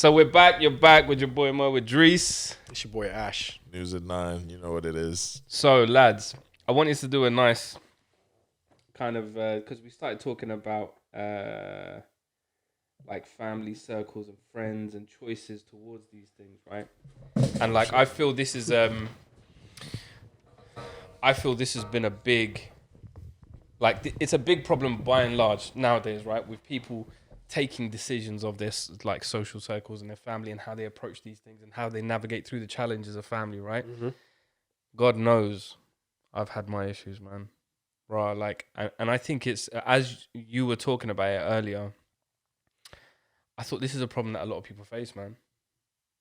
So we're back. You're back with your boy Mo Idris. It's your boy Ash. News at 9. You know what it is. So lads, I want you to do a nice kind of because we started talking about like family circles and friends and choices towards these things, right? And like I feel this is this has been a big it's a big problem by and large nowadays, right? With people taking decisions of this like social circles and their family and how they approach these things and how they navigate through the challenges of family, right? Mm-hmm. God knows I've had my issues, man. Right, like, and I think it's, as you were talking about it earlier, I thought this is a problem that a lot of people face, man.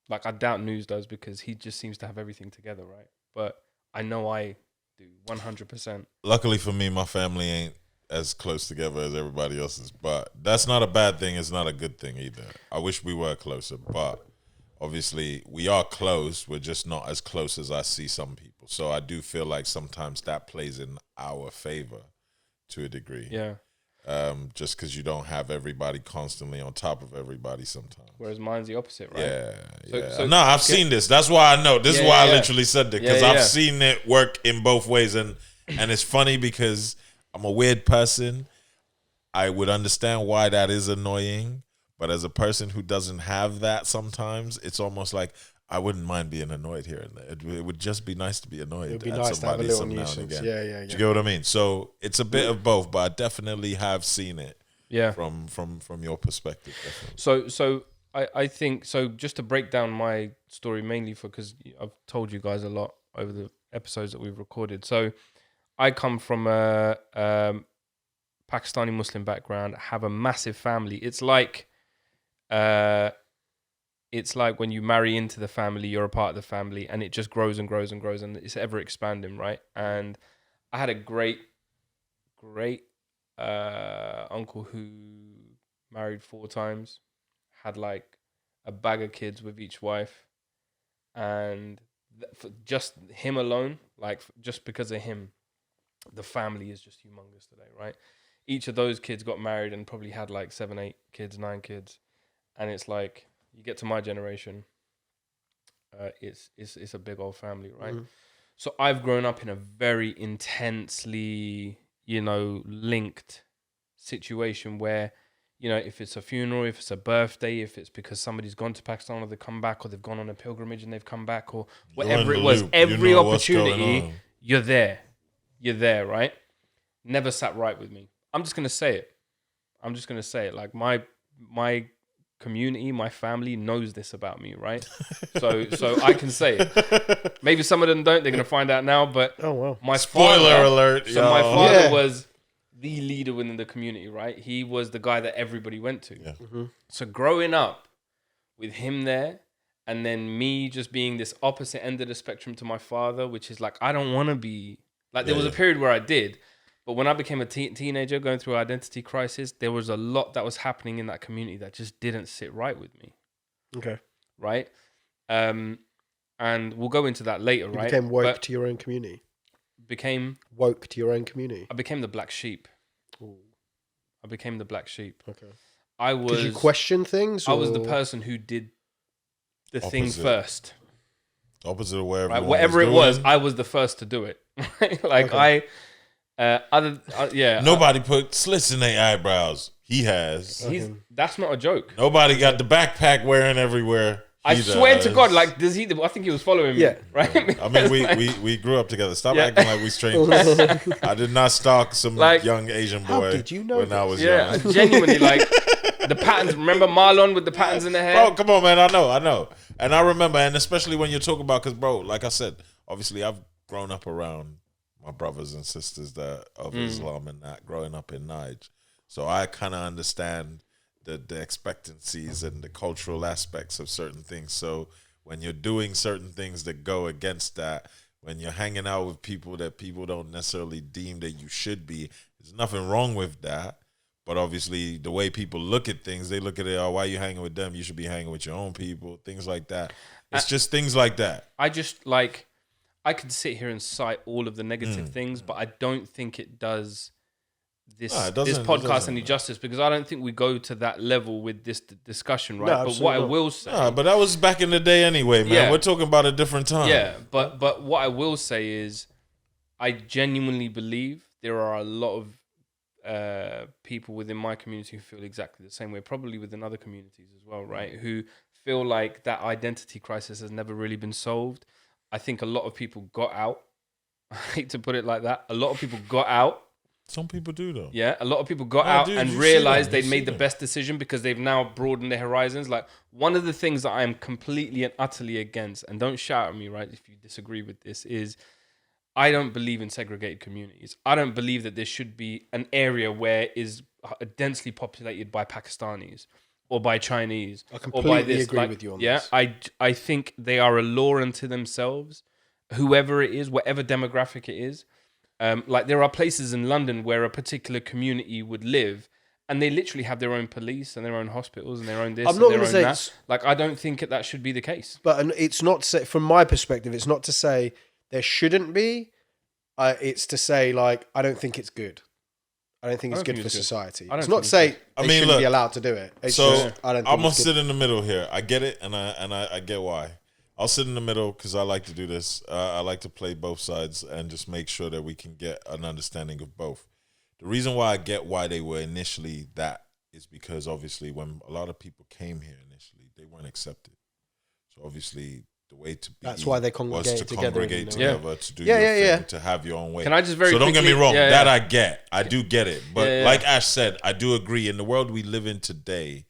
Like, I doubt News does because he just seems to have everything together, right? But I know I do, 100%. Luckily for me, my family ain't as close together as everybody else's, but that's not a bad thing. It's not a good thing either. I wish we were closer, but obviously we are close. We're just not as close as I see some people. So I do feel like sometimes that plays in our favor to a degree. Yeah. Just because you don't have everybody constantly on top of everybody sometimes. Whereas mine's the opposite, right? Yeah, no, I've seen this. That's why I know. This is why I literally said that, because I've seen it work in both ways. And it's funny because I'm a weird person. I would understand why that is annoying. But as a person who doesn't have that sometimes, it's almost like I wouldn't mind being annoyed here and there. It would just be nice to be annoyed. It would be at nice to have a somebody little some now and nuisance. again. Yeah. Do you get what I mean? So it's a bit of both, but I definitely have seen it. Yeah. From your perspective. Definitely. So I think, so just to break down my story mainly because I've told you guys a lot over the episodes that we've recorded. So I come from a Pakistani Muslim background, have a massive family. It's like when you marry into the family, you're a part of the family, and it just grows and grows and grows, and it's ever expanding, right? And I had a great uncle who married 4 times, had like a bag of kids with each wife, and for just him alone, like just because of him, the family is just humongous today, right? Each of those kids got married and probably had like 7, 8 kids, 9 kids. And it's like, you get to my generation, it's a big old family, right? Mm. So I've grown up in a very intensely, linked situation where, if it's a funeral, if it's a birthday, if it's because somebody's gone to Pakistan or they've come back, or they've gone on a pilgrimage and they've come back, or whatever it was, every opportunity, you're there. You're there, right? Never sat right with me. I'm just going to say it. Like my community, my family knows this about me, right? So I can say it. Maybe some of them don't. They're gonna find out now. But my spoiler alert. So my father was the leader within the community, right? He was the guy that everybody went to. Yeah. Mm-hmm. So growing up with him there, and then me just being this opposite end of the spectrum to my father, which is like, I don't want to be like. There was a period where I did. But when I became a teenager going through identity crisis, there was a lot that was happening in that community that just didn't sit right with me. Okay. Right? And we'll go into that later, you right? Became woke to your own community. Woke to your own community. I became the black sheep. Ooh. I became the black sheep. Okay. Did you question things? I was the person who did the thing first. Opposite of where right? Whatever it was, I was the first to do it. Like Nobody put slits in their eyebrows. He has. That's not a joke. Nobody got the backpack wearing everywhere. I swear to God, like, does he? I think he was following me. Right. I mean, we grew up together. Stop acting like we strangers. I did not stalk some young Asian boy. How did you know when I was young? Yeah, genuinely, like the patterns. Remember Marlon with the patterns in the hair? Bro, come on, man. I know. And I remember, and especially when you're talking about, because, bro, like I said, obviously I've grown up around my brothers and sisters that of Islam and that, growing up in Niger. So I kind of understand the expectancies and the cultural aspects of certain things. So when you're doing certain things that go against that, when you're hanging out with people that people don't necessarily deem that you should be, there's nothing wrong with that. But obviously the way people look at things, they look at it, why are you hanging with them? You should be hanging with your own people, things like that. It's just things like that. I could sit here and cite all of the negative things, but I don't think it does this No, it this doesn't- it podcast doesn't, any no. justice, because I don't think we go to that level with this discussion, right? No, But absolutely what I not. will say, Nah, but that was back in the day anyway, man. Yeah. We're talking about a different time. yeah, but what I will say is, I genuinely believe there are a lot of people within my community who feel exactly the same way, probably within other communities as well, right? Who feel like that identity crisis has never really been solved. I think a lot of people got out. I hate to put it like that. A lot of people got out. Some people do though. Yeah, a lot of people got No, out dude, and you see realized them, you they'd see made the them. best decision because they've now broadened their horizons. Like, one of the things that I am completely and utterly against, and don't shout at me, right, if you disagree with this, is I don't believe in segregated communities. I don't believe that there should be an area where is densely populated by Pakistanis or by Chinese I or by completely this. agree Like, with you on yeah, this. I think they are a law unto themselves, whoever it is, whatever demographic it is. Like, there are places in London where a particular community would live, and they literally have their own police and their own hospitals and their own this I'm and not their gonna own say that. it's- Like, I don't think that should be the case. But it's not from my perspective. It's not to say there shouldn't be. It's to say, like, I don't think it's good. I don't think I it's don't good think for it's good. society. I don't It's not think to say it's they I mean, shouldn't look, be allowed to do it. It's So just, I don't think I'm gonna it's good. sit in the middle here. I get it, and I get why. I'll sit in the middle because I like to do this. I like to play both sides and just make sure that we can get an understanding of both. The reason why I get why they were initially that is because obviously when a lot of people came here initially, they weren't accepted. So obviously the way to be That's why they was congregated to together congregate in the- together to do Yeah, your yeah, thing, yeah. to have your own way. Can I just very so don't get me quickly- wrong, yeah, that yeah. I get. I do get it. But Yeah, yeah. like Ash said, I do agree in the world we live in today,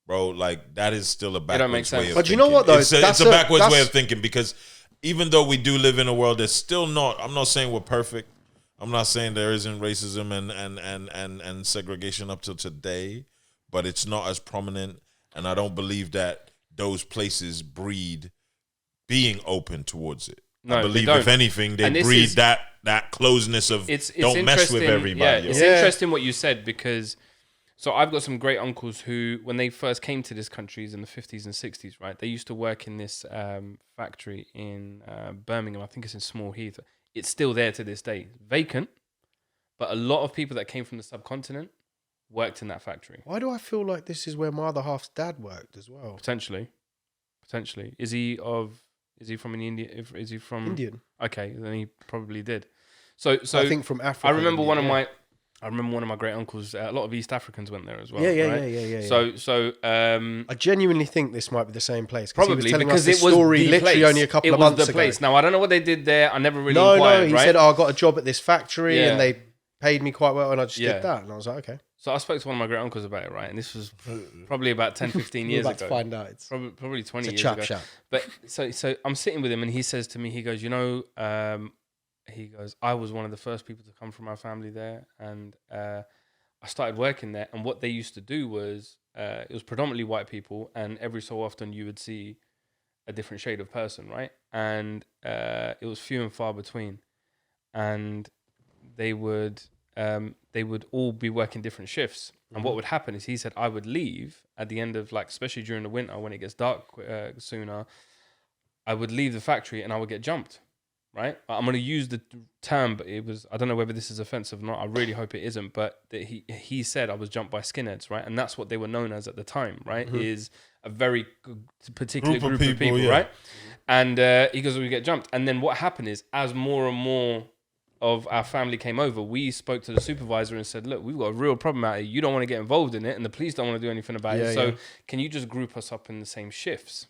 bro, like that is still a don't make backwards way sense. of But you thinking. know what, though? It's a That's backwards way that's- of thinking because even though we do live in a world that's still not, I'm not saying we're perfect. I'm not saying there isn't racism and segregation up till today, but it's not as prominent. And I don't believe that those places breed being open towards it. No, I they believe don't. if anything, they And this breed is- that closeness of It's don't mess with interesting- everybody. Yeah, yo. it's Yeah. interesting what you said, because so I've got some great uncles who, when they first came to this countries in the 50s and 60s, right, they used to work in this factory in Birmingham. I think it's in Small Heath. It's still there to this day, vacant, but a lot of people that came from the subcontinent worked in that factory. Why do I feel like this is where my other half's dad worked as well? Potentially. Is he from an India? Is he from Indian. Okay, then he probably did. So I think from Africa. I remember Indian, one of yeah. my great uncles. A lot of East Africans went there as well. Yeah. right? So I genuinely think this might be the same place. 'Cause he probably was telling because us this it was story the literally place. only a couple it of was months the ago. place. Now I don't know what they did there. I never really No, inquired. he right? said, "Oh, I got a job at this factory, Yeah. and they paid me quite well, and I just Yeah. did that." And I was like, "Okay." So I spoke to one of my great uncles about it, right? And this was probably about 10, 15 We're years about to ago. find out. It's Probably 20 a years chap ago. chat. But so I'm sitting with him, and he says to me, he goes, he goes, I was one of the first people to come from our family there, and I started working there. And what they used to do was, it was predominantly white people, and every so often you would see a different shade of person, right? And it was few and far between, and they would all be working different shifts. And what would happen is, he said, I would leave at the end of, like, especially during the winter when it gets dark sooner, I would leave the factory and I would get jumped, right? I'm going to use the term, but I don't know whether this is offensive or not. I really hope it isn't. But that he said I was jumped by skinheads, right? And that's what they were known as at the time, right? Is a very particular group of people, yeah. right? And he goes, we get jumped. And then what happened is, as more and more of our family came over, we spoke to the supervisor and said, look, we've got a real problem out here. You don't want to get involved in it, and the police don't want to do anything about it. So can you just group us up in the same shifts?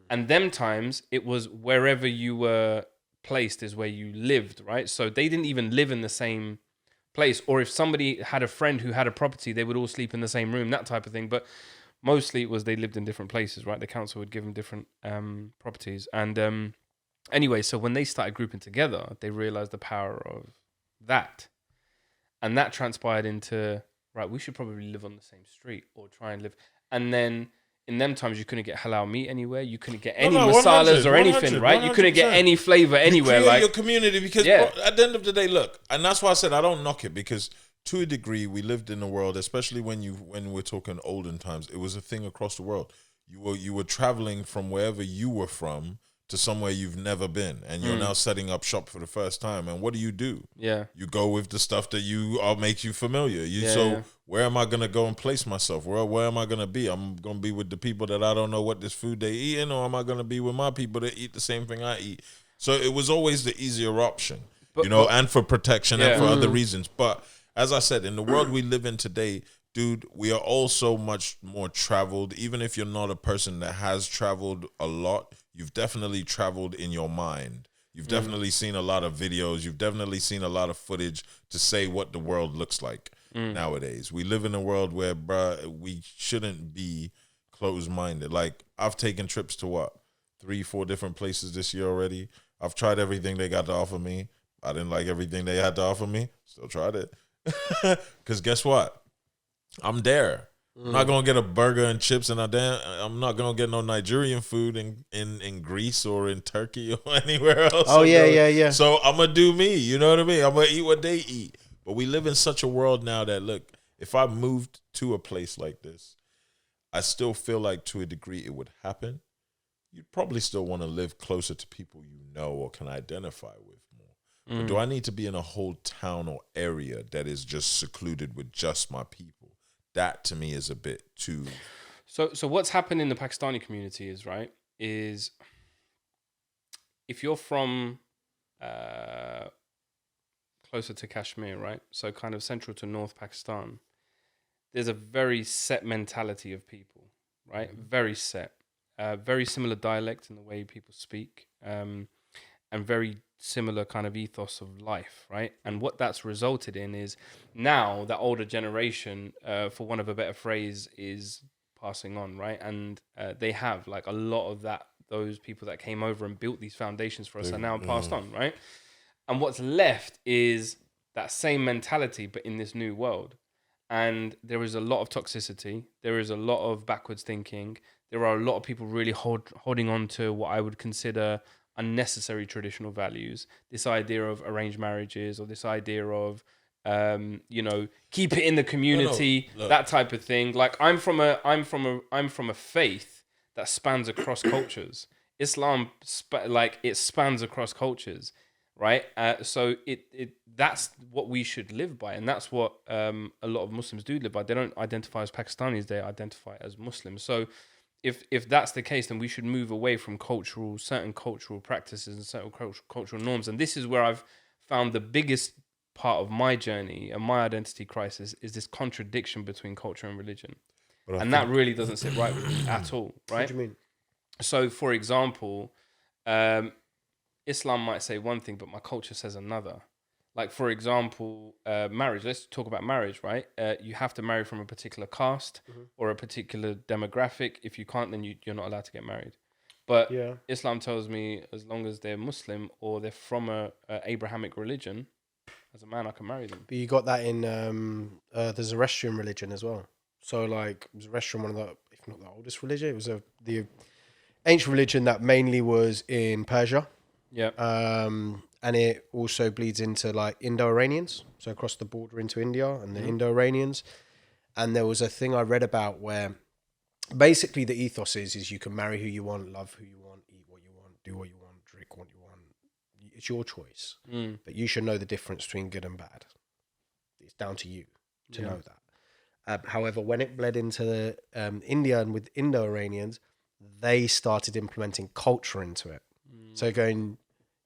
And them times, it was wherever you were placed is where you lived, right? So they didn't even live in the same place. Or if somebody had a friend who had a property, they would all sleep in the same room, that type of thing. But mostly it was they lived in different places, right? The council would give them different properties. And anyway, so when they started grouping together, they realized the power of that. And that transpired into, right, we should probably live on the same street or try and live. And then in them times, you couldn't get halal meat anywhere. You couldn't get any masalas or anything, right? You couldn't get any flavor anywhere. You create Like, your community because Yeah. bro, at the end of the day, look, and that's why I said I don't knock it, because to a degree we lived in a world, especially when we're talking olden times, it was a thing across the world. You were traveling from wherever you were from to somewhere you've never been, and you're now setting up shop for the first time. And what do? Yeah. You go with the stuff that makes you familiar. Yeah. Where am I gonna go and place myself? Where am I gonna be? I'm gonna be with the people that I don't know what this food they eating, or am I gonna be with my people that eat the same thing I eat? So it was always the easier option, and for protection and for other reasons. But as I said, in the world we live in today, dude, we are all so much more traveled. Even if you're not a person that has traveled a lot, you've definitely traveled in your mind. You've definitely seen a lot of videos. You've definitely seen a lot of footage to say what the world looks like nowadays. We live in a world where, bruh, we shouldn't be closed-minded. Like, I've taken trips to 3-4 different places this year already. I've tried everything they got to offer me. I didn't like everything they had to offer me. Still tried it. Because guess what? I'm there. I'm not gonna get a burger and chips, and I'm not gonna get no Nigerian food in Greece or in Turkey or anywhere else. Oh yeah. So I'm gonna do me. You know what I mean? I'm gonna eat what they eat. But we live in such a world now that, look, if I moved to a place like this, I still feel like to a degree it would happen. You'd probably still want to live closer to people you know or can identify with more. But do I need to be in a whole town or area that is just secluded with just my people? That to me is a bit too. So what's happened in the Pakistani community is if you're from closer to Kashmir, right? So kind of central to North Pakistan, there's a very set mentality of people, right? Very set. Very similar dialect in the way people speak, and very similar kind of ethos of life, right? And what that's resulted in is now the older generation, for want of a better phrase, is passing on, right? And they have, like, a lot of those people that came over and built these foundations for us are now passed on, right? And what's left is that same mentality, but in this new world. And there is a lot of toxicity. There is a lot of backwards thinking. There are a lot of people really holding on to what I would consider unnecessary traditional values. This idea of arranged marriages, or this idea of, keep it in the community, that type of thing. Like, I'm from a faith that spans across cultures. Islam, it spans across cultures, right? So that's what we should live by, and that's what a lot of Muslims do live by. They don't identify as Pakistanis; they identify as Muslims. So, if that's the case, then we should move away from certain cultural practices and certain cultural norms. And this is where I've found the biggest part of my journey and my identity crisis is this contradiction between culture and religion, and that really doesn't sit right with me at all. Right? What do you mean? So, for example, Islam might say one thing, but my culture says another. Like, for example, marriage. Let's talk about marriage, right? You have to marry from a particular caste or a particular demographic. If you can't, then you're not allowed to get married. But Islam tells me as long as they're Muslim or they're from a Abrahamic religion, as a man, I can marry them. But you got that in the Zoroastrian religion as well. So, like, Zoroastrian, one of the, if not the oldest religion, it was the ancient religion that mainly was in Persia. Yeah. And it also bleeds into, like, Indo-Iranians, so across the border into India and the Indo-Iranians. And there was a thing I read about where basically the ethos is you can marry who you want, love who you want, eat what you want, do what you want, drink what you want. It's your choice. But you should know the difference between good and bad. It's down to you to know that. However, when it bled into India and with Indo-Iranians, they started implementing culture into it. So going,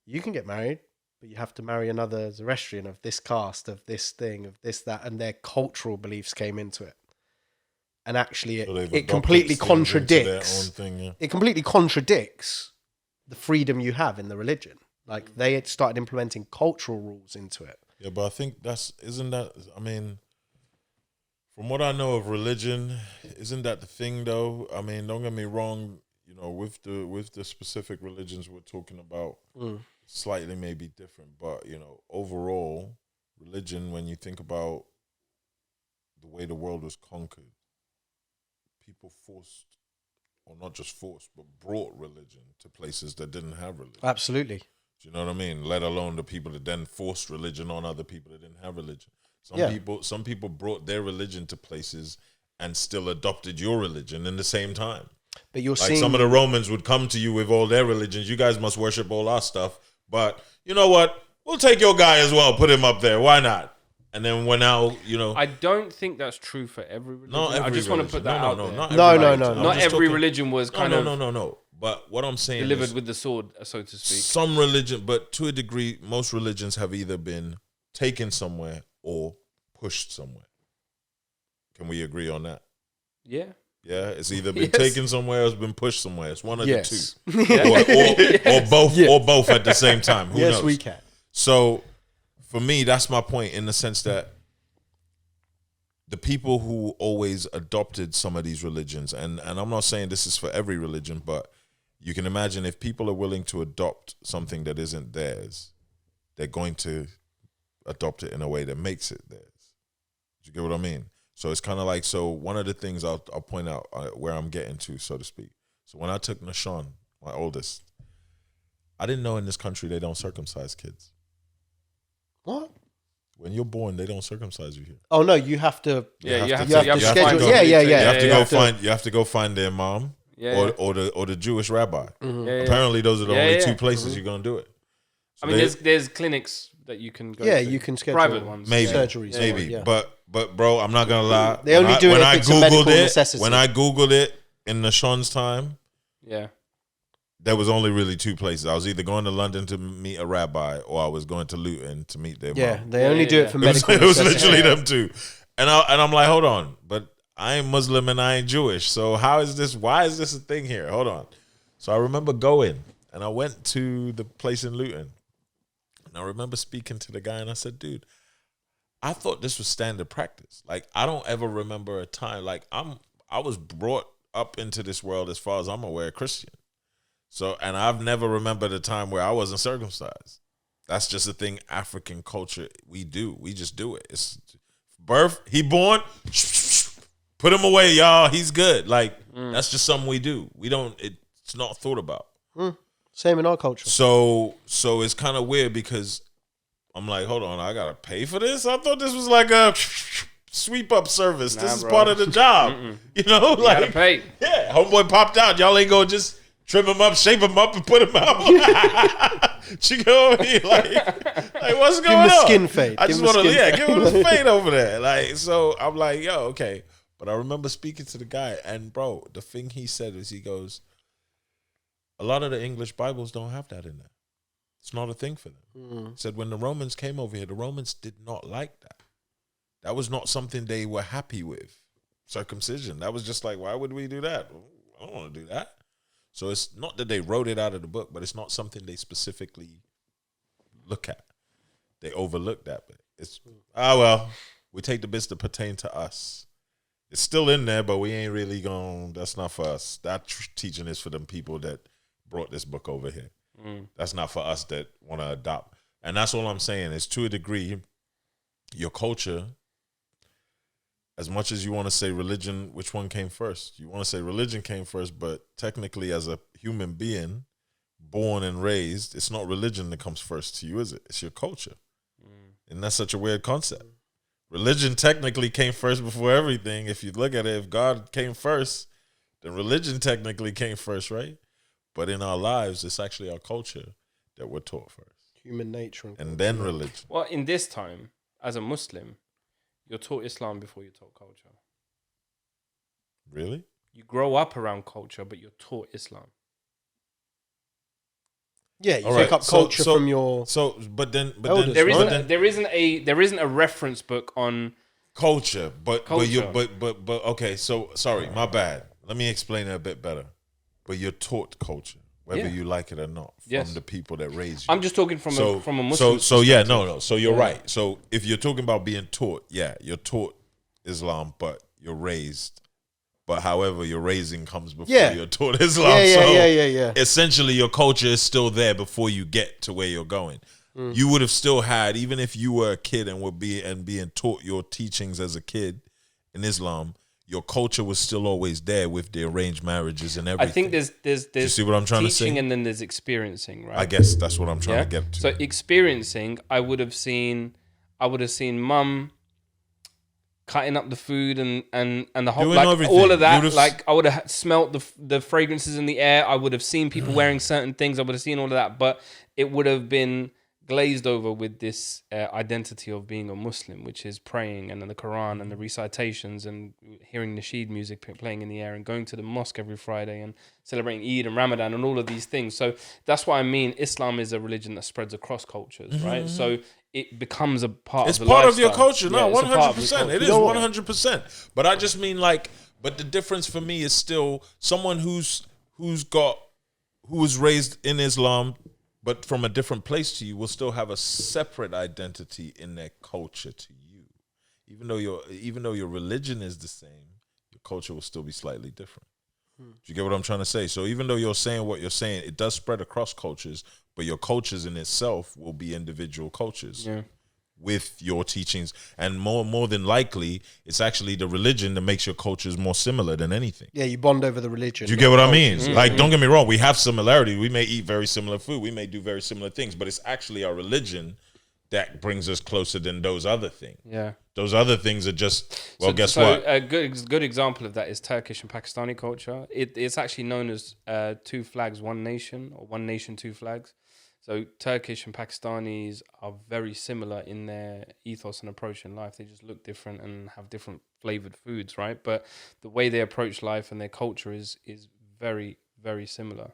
you can get married, but you have to marry another Zoroastrian of this caste, of this thing, of this, that, and their cultural beliefs came into it. And actually, it completely contradicts. It completely contradicts the freedom you have in the religion. Like, they had started implementing cultural rules into it. Yeah, but I think I mean, from what I know of religion, isn't that the thing though? I mean, don't get me wrong, with the specific religions we're talking about, slightly maybe different, but overall, religion, when you think about the way the world was conquered, people forced, or not just forced, but brought religion to places that didn't have religion. Absolutely. Do you know what I mean? Let alone the people that then forced religion on other people that didn't have religion. Some people brought their religion to places and still adopted your religion in the same time. But you're Like seeing some of the Romans would come to you with all their religions. You guys must worship all our stuff. But you know what? We'll take your guy as well. Put him up there. Why not? And then we're now, I don't think that's true for every religion. not every I just religion. want to put that out there. Not No, every no, religion. no, I'm no. Not just every talking- religion was kind of No. But what I'm saying delivered is with the sword, so to speak. some religion, but to a degree, most religions have either been taken somewhere or pushed somewhere. Can we agree on that? Yeah. Yeah, it's either been Yes. taken somewhere or it's been pushed somewhere. It's one of the two, Yes. or both at the same time. Who Yes, knows? we can. So, for me, that's my point in the sense that the people who always adopted some of these religions, and I'm not saying this is for every religion, but you can imagine if people are willing to adopt something that isn't theirs, they're going to adopt it in a way that makes it theirs. Do you get what I mean? So it's kind of like, so one of the things I'll point out where I'm getting to, so to speak. So when I took Nashawn, my oldest, I didn't know in this country they don't circumcise kids. What? When you're born, they don't circumcise you here. Oh no, you have to. Yeah, you have you have to to find schedule. somebody Yeah. to- You have to go have to- find. You have to go find their mom Yeah. or the Jewish rabbi. Mm-hmm. Yeah, yeah. Apparently, those are the Yeah, only yeah. two places you're gonna do it. So I mean, they- there's clinics that you can go Yeah, to. you can schedule private ones. maybe surgeries. maybe, Yeah. but bro, I'm not gonna lie. They only do it if it's a medical necessity. When I googled it in Nashawn's time, Yeah. there was only really two places. I was either going to London to meet a rabbi, or I was going to Luton to meet their Yeah, mom. they only do it for It was, medical. it was necessity. literally them two, and I'm like, hold on, but I ain't Muslim and I ain't Jewish, so how is this? Why is this a thing here? Hold on. So I remember going, and I went to the place in Luton, and I remember speaking to the guy, and I said, dude, I thought this was standard practice. Like, I don't ever remember a time like I was brought up into this world, as far as I'm aware, Christian. So, and I've never remembered a time where I wasn't circumcised. That's just a thing African culture we do. We just do it. It's birth, he born, put him away, y'all. He's good. Like, that's just something we do. We don't, it's not thought about. Same in our culture. So it's kind of weird because I'm like, hold on, I gotta pay for this? I thought this was like a sweep up service. This is bro. part of the job. You know, You gotta like, pay. yeah, homeboy popped out. Y'all ain't gonna just trim him up, shape him up, and put him out. She go over here like what's going him the on? skin fade. I Give just him the want to, skin give him the fade over there. Like, so I'm like, yo, okay. But I remember speaking to the guy, and bro, the thing he said is, he goes, a lot of the English Bibles don't have that in there. It's not a thing for them. He said when the Romans came over here, the Romans did not like that. That was not something they were happy with. Circumcision. That was just like, why would we do that? I don't want to do that. So it's not that they wrote it out of the book, but it's not something they specifically look at. They overlook that bit. It's, well, we take the bits that pertain to us. It's still in there, but we ain't really going, that's not for us. That teaching is for them people that brought this book over here. That's not for us that want to adopt. And that's all I'm saying is, to a degree, your culture, as much as you want to say religion, which one came first? You want to say religion came first, but technically as a human being, born and raised, it's not religion that comes first to you, is it? It's your culture. And that's such a weird concept. Religion technically came first before everything. If you look at it, if God came first, then religion technically came first, right? But in our lives, it's actually our culture that we're taught first. Human nature. And then religion. Well, in this time, as a Muslim, you're taught Islam before you're taught culture. Really? You grow up around culture, but you're taught Islam. Yeah, you All pick right, up culture from your... So, but then Elders, There right? isn't. then There isn't a reference book on. culture, but you Culture. but okay. So sorry, my bad. Let me explain it a bit better. But you're taught culture, whether Yeah. you like it or not, from Yes. the people that raised you. I'm just talking from a Muslim. So yeah, no. So you're right. So if you're talking about being taught, yeah, you're taught Islam, but you're raised. But however, your raising comes before Yeah. you're taught Islam. Yeah, so yeah. essentially, your culture is still there before you get to where you're going. You would have still had, even if you were a kid and being taught your teachings as a kid in Islam, your culture was still always there with the arranged marriames and everything. I think there's you see what I'm trying to say? teaching and then there's experiencing, right? I guess that's what I'm trying to get to. So experiencing, I would have seen mum cutting up the food and the whole Doing like everything. all of that. You'd have- Like I would have smelt the fragrances in the air. I would have seen people wearing certain things. I would have seen all of that, but it would have been glazed over with this identity of being a Muslim, which is praying and the Quran and the recitations and hearing nasheed music playing in the air and going to the mosque every Friday and celebrating Eid and Ramadan and all of these things. So that's what I mean. Islam is a religion that spreads across cultures, right? So it becomes a part It's of the part of your lifestyle. culture. No, Yeah, it's a part of the 100%. culture. It is 100%. But I just mean like, but the difference for me is still someone who was raised in Islam, but from a different place to you, will still have a separate identity in their culture to you. Even though your religion is the same, your culture will still be slightly different. Do you get what I'm trying to say? So even though you're saying what you're saying, it does spread across cultures, but your cultures in itself will be individual cultures. Yeah. With your teachings, and more than likely, it's actually the religion that makes your cultures more similar than anything. Yeah, you bond over the religion. Do you get what I mean? cultures. Like, don't get me wrong, we have similarity. We may eat very similar food. We may do very similar things, but it's actually our religion that brings us closer than those other things. Yeah. Those other things are just, well, guess so what? A good example of that is Turkish and Pakistani culture. It's actually known as two flags, one nation, or one nation, two flags. So Turkish and Pakistanis are very similar in their ethos and approach in life. They just look different and have different flavored foods, right? But the way they approach life and their culture is very, very similar.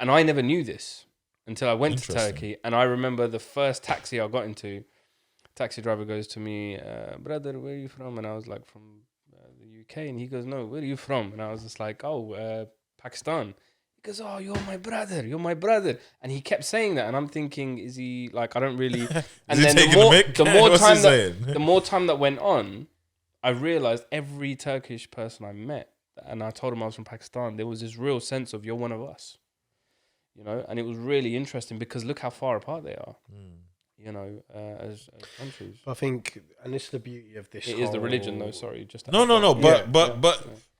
And I never knew this until I went to Turkey. And I remember the first taxi I got into, taxi driver goes to me, brother, where are you from? And I was like, from the UK. And he goes, no, where are you from? And I was just like, Pakistan. He goes, oh, you're my brother. And he kept saying that. And I'm thinking, is he like, I don't really. And then the more time that went on, I realized every Turkish person I met, and I told him I was from Pakistan, there was this real sense of, you're one of us. You know, and it was really interesting because look how far apart they are. You know, as countries. I think, and this is the beauty of this. It is the religion, though. Sorry, just No.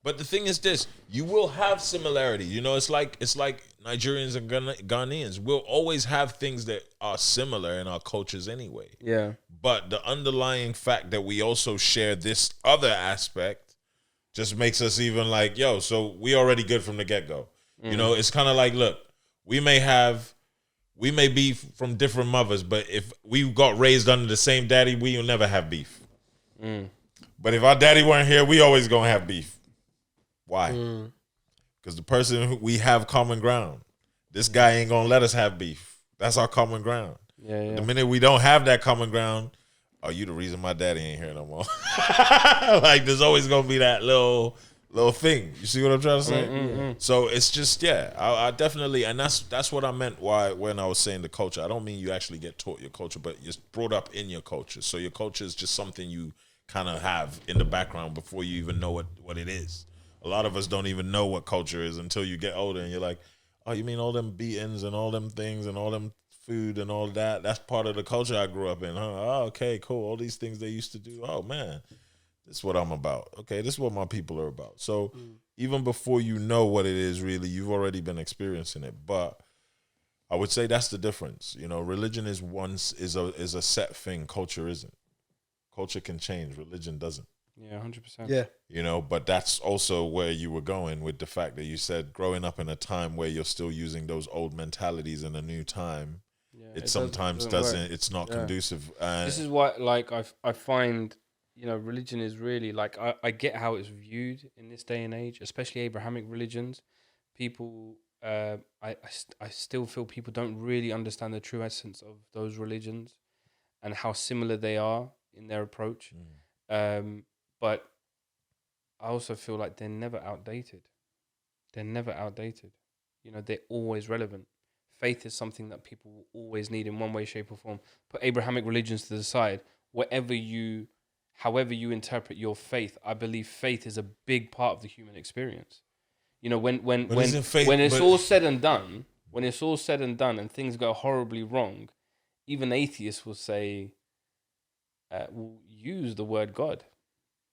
But the thing is this: you will have similarity. You know, it's like Nigerians and Ghanaians. We'll always have things that are similar in our cultures anyway. Yeah. But the underlying fact that we also share this other aspect just makes us even like, yo, so we already good from the get-go. You know, it's kind of like, look, we may be from different mothers, but if we got raised under the same daddy, we will never have beef. But if our daddy weren't here, we always gonna have beef. Why? Because the person who we have common ground. This guy ain't gonna let us have beef. That's our common ground. Yeah. The minute we don't have that common ground, are you the reason my daddy ain't here no more? Like, there's always gonna be that little thing. You see what I'm trying to say? So it's just, I definitely, and that's what I meant when I was saying the culture. I don't mean you actually get taught your culture, but you're brought up in your culture. So your culture is just something you kind of have in the background before you even know what it is. A lot of us don't even know what culture is until you get older and you're like, oh, you mean all them beatings and all them things and all them food and all that? That's part of the culture I grew up in, huh? Oh, okay, cool. All these things they used to do. Oh, man. This is what I'm about. Okay, this is what my people are about. So even before you know what it is really, you've already been experiencing it. But I would say that's the difference. You know, religion is a set thing. Culture isn't. Culture can change. Religion doesn't. Yeah, 100%. Yeah. You know, but that's also where you were going with the fact that you said growing up in a time where you're still using those old mentalities in a new time. Yeah, it sometimes doesn't. It's not conducive. This is why, like, I find, you know, religion is really, like, I get how it's viewed in this day and age, especially Abrahamic religions. People, I still feel people don't really understand the true essence of those religions and how similar they are in their approach. But I also feel like they're never outdated. They're never outdated. You know, they're always relevant. Faith is something that people will always need in one way, shape, or form. Put Abrahamic religions to the side. However you interpret your faith, I believe faith is a big part of the human experience. You know, when it's all said and done, and things go horribly wrong, even atheists will say, will use the word God.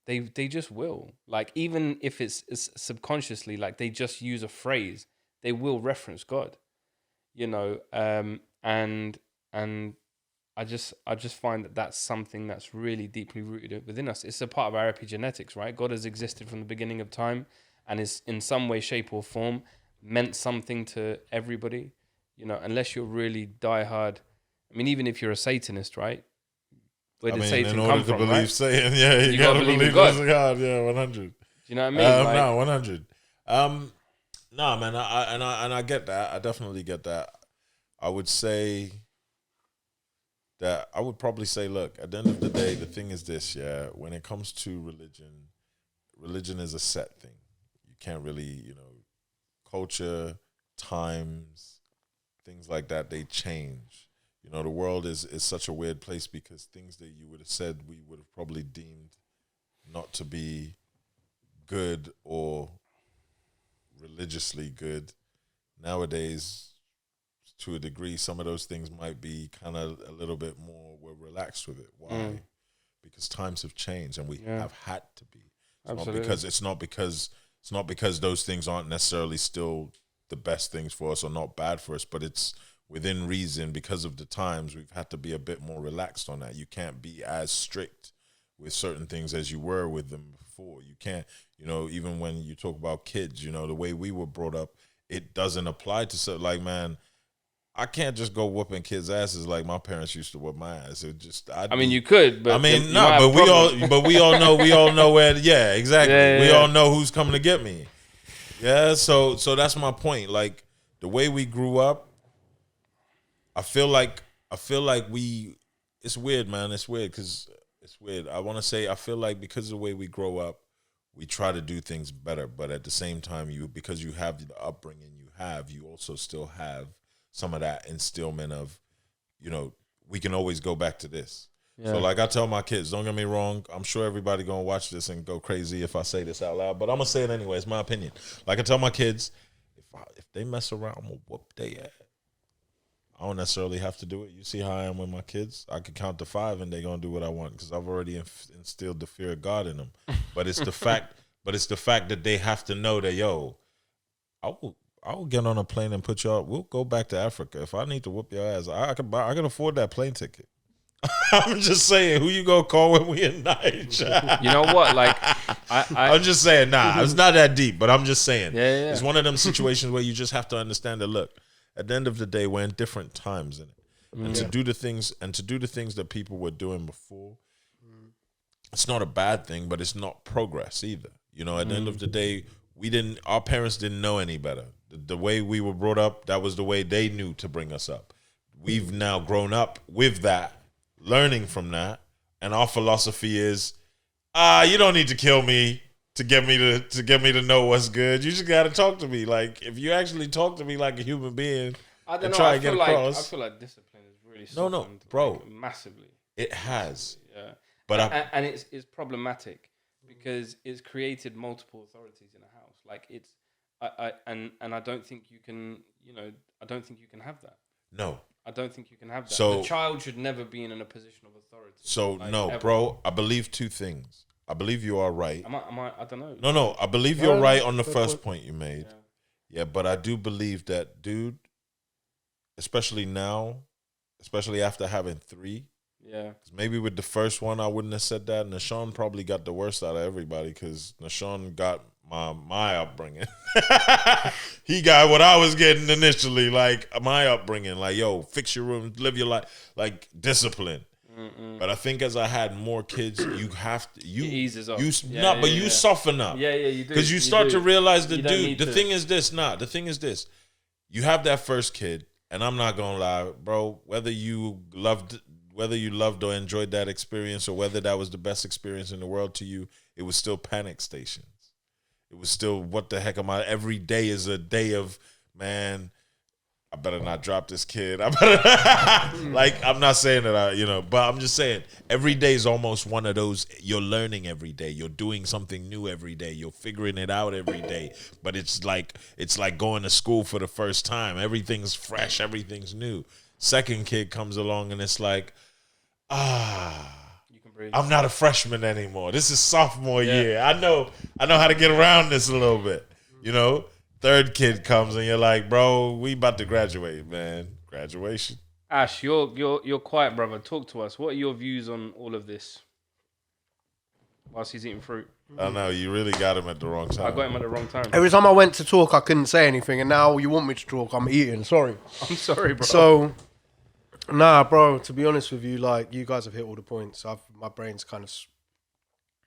They just will. Like, even if it's subconsciously, like, they just use a phrase, they will reference God. You know, and I just find that that's something that's really deeply rooted within us. It's a part of our epigenetics, right? God has existed from the beginning of time and is in some way, shape or form meant something to everybody, you know, unless you're really diehard. I mean, even if you're a Satanist, right? Where did Satan in order come to from, believe right? Satan, yeah, you gotta believe in God. there's a God. Yeah, 100. Do you know what I mean? No, 100. No, man, I get that. I definitely get that. I would say that I would probably say, look, at the end of the day, the thing is this, yeah, when it comes to religion is a set thing. You can't really, you know, culture, times, things like that, they change. You know, the world is such a weird place because things that you would have said we would have probably deemed not to be good or religiously good. Nowadays, to a degree, some of those things might be kind of a little bit more, we're relaxed with it. Why? Because times have changed and we have had to be. It's not because those things aren't necessarily still the best things for us or not bad for us, but it's within reason. Because of the times, we've had to be a bit more relaxed on that. You can't be as strict with certain things as you were with them before. You can't, you know, even when you talk about kids, you know, the way we were brought up, it doesn't apply to certain, like, man, I can't just go whooping kids' asses like my parents used to whoop my ass. It just, you could, but we all know where. Yeah, exactly. Yeah, we all know who's coming to get me. Yeah, so that's my point. Like the way we grew up, I feel like it's weird, man. It's weird because it's weird. I want to say I feel like because of the way we grow up, we try to do things better, but at the same time, because you have the upbringing you also still have some of that instillment of, you know, we can always go back to this. Yeah. So like I tell my kids, don't get me wrong, I'm sure everybody gonna watch this and go crazy if I say this out loud, but I'm gonna say it anyway. It's my opinion. Like I tell my kids, if they mess around, I'm gonna whoop their ass. I don't necessarily have to do it. You see how I am with my kids? I can count to 5 and they're gonna do what I want because I've already instilled the fear of God in them. But it's the fact. But it's the fact that they have to know that, yo, I will get on a plane and put y'all. We'll go back to Africa if I need to whoop your ass. I can afford that plane ticket. I'm just saying, who you gonna call when we in Niger? You know what? Like, I'm just saying, nah, it's not that deep, but I'm just saying, yeah. It's one of them situations where you just have to understand that. Look, at the end of the day, we're in different times in it, and to do the things that people were doing before, it's not a bad thing, but it's not progress either. You know, at the end of the day, our parents didn't know any better. The way we were brought up, that was the way they knew to bring us up. We've now grown up with that, learning from that, and our philosophy is, you don't need to kill me to get me to know what's good. You just got to talk to me. Like, if you actually talk to me like a human being, I don't and know. try I to get feel across. I feel like discipline is really softened, bro, like, massively. It has, yeah. But and it's problematic because it's created multiple authorities in a house. Like it's, I don't think you can, you know, I don't think you can have that. No. I don't think you can have that. So, the child should never be in a position of authority. So like, no, ever. bro. I believe 2 things. I believe you are right. Am I? I don't know. No. I believe you're right on the first point you made. Yeah, but I do believe that, dude, especially now, especially after having 3. Yeah. Maybe with the first one, I wouldn't have said that. Nashawn probably got the worst out of everybody because Nashawn got my upbringing. He got what I was getting initially, like my upbringing. Like, yo, fix your room, live your life, like discipline. But I think as I had more kids, you have to it eases up. You soften up. Yeah, you do. Because you start to realize that, dude. The thing is this. You have that first kid, and I'm not gonna lie, bro. Whether you loved or enjoyed that experience, or whether that was the best experience in the world to you, it was still panic stations. It was still, what the heck am I? Every day is a day of, man, I better not drop this kid. I better like, I'm not saying that but I'm just saying every day is almost one of those. You're learning every day. You're doing something new every day. You're figuring it out every day. But it's like going to school for the first time. Everything's fresh. Everything's new. Second kid comes along and it's like, you can breathe. I'm not a freshman anymore. This is sophomore year. I know how to get around this a little bit. You know? Third kid comes and you're like, bro, we about to graduate, man. Graduation. Ash, you're quiet, brother. Talk to us. What are your views on all of this? Whilst he's eating fruit, I know you really got him at the wrong time. I got him at the wrong time. Every time I went to talk, I couldn't say anything, and now you want me to talk, I'm eating. Sorry. I'm sorry, bro. So, nah, bro. To be honest with you, like you guys have hit all the points. My brain's kind of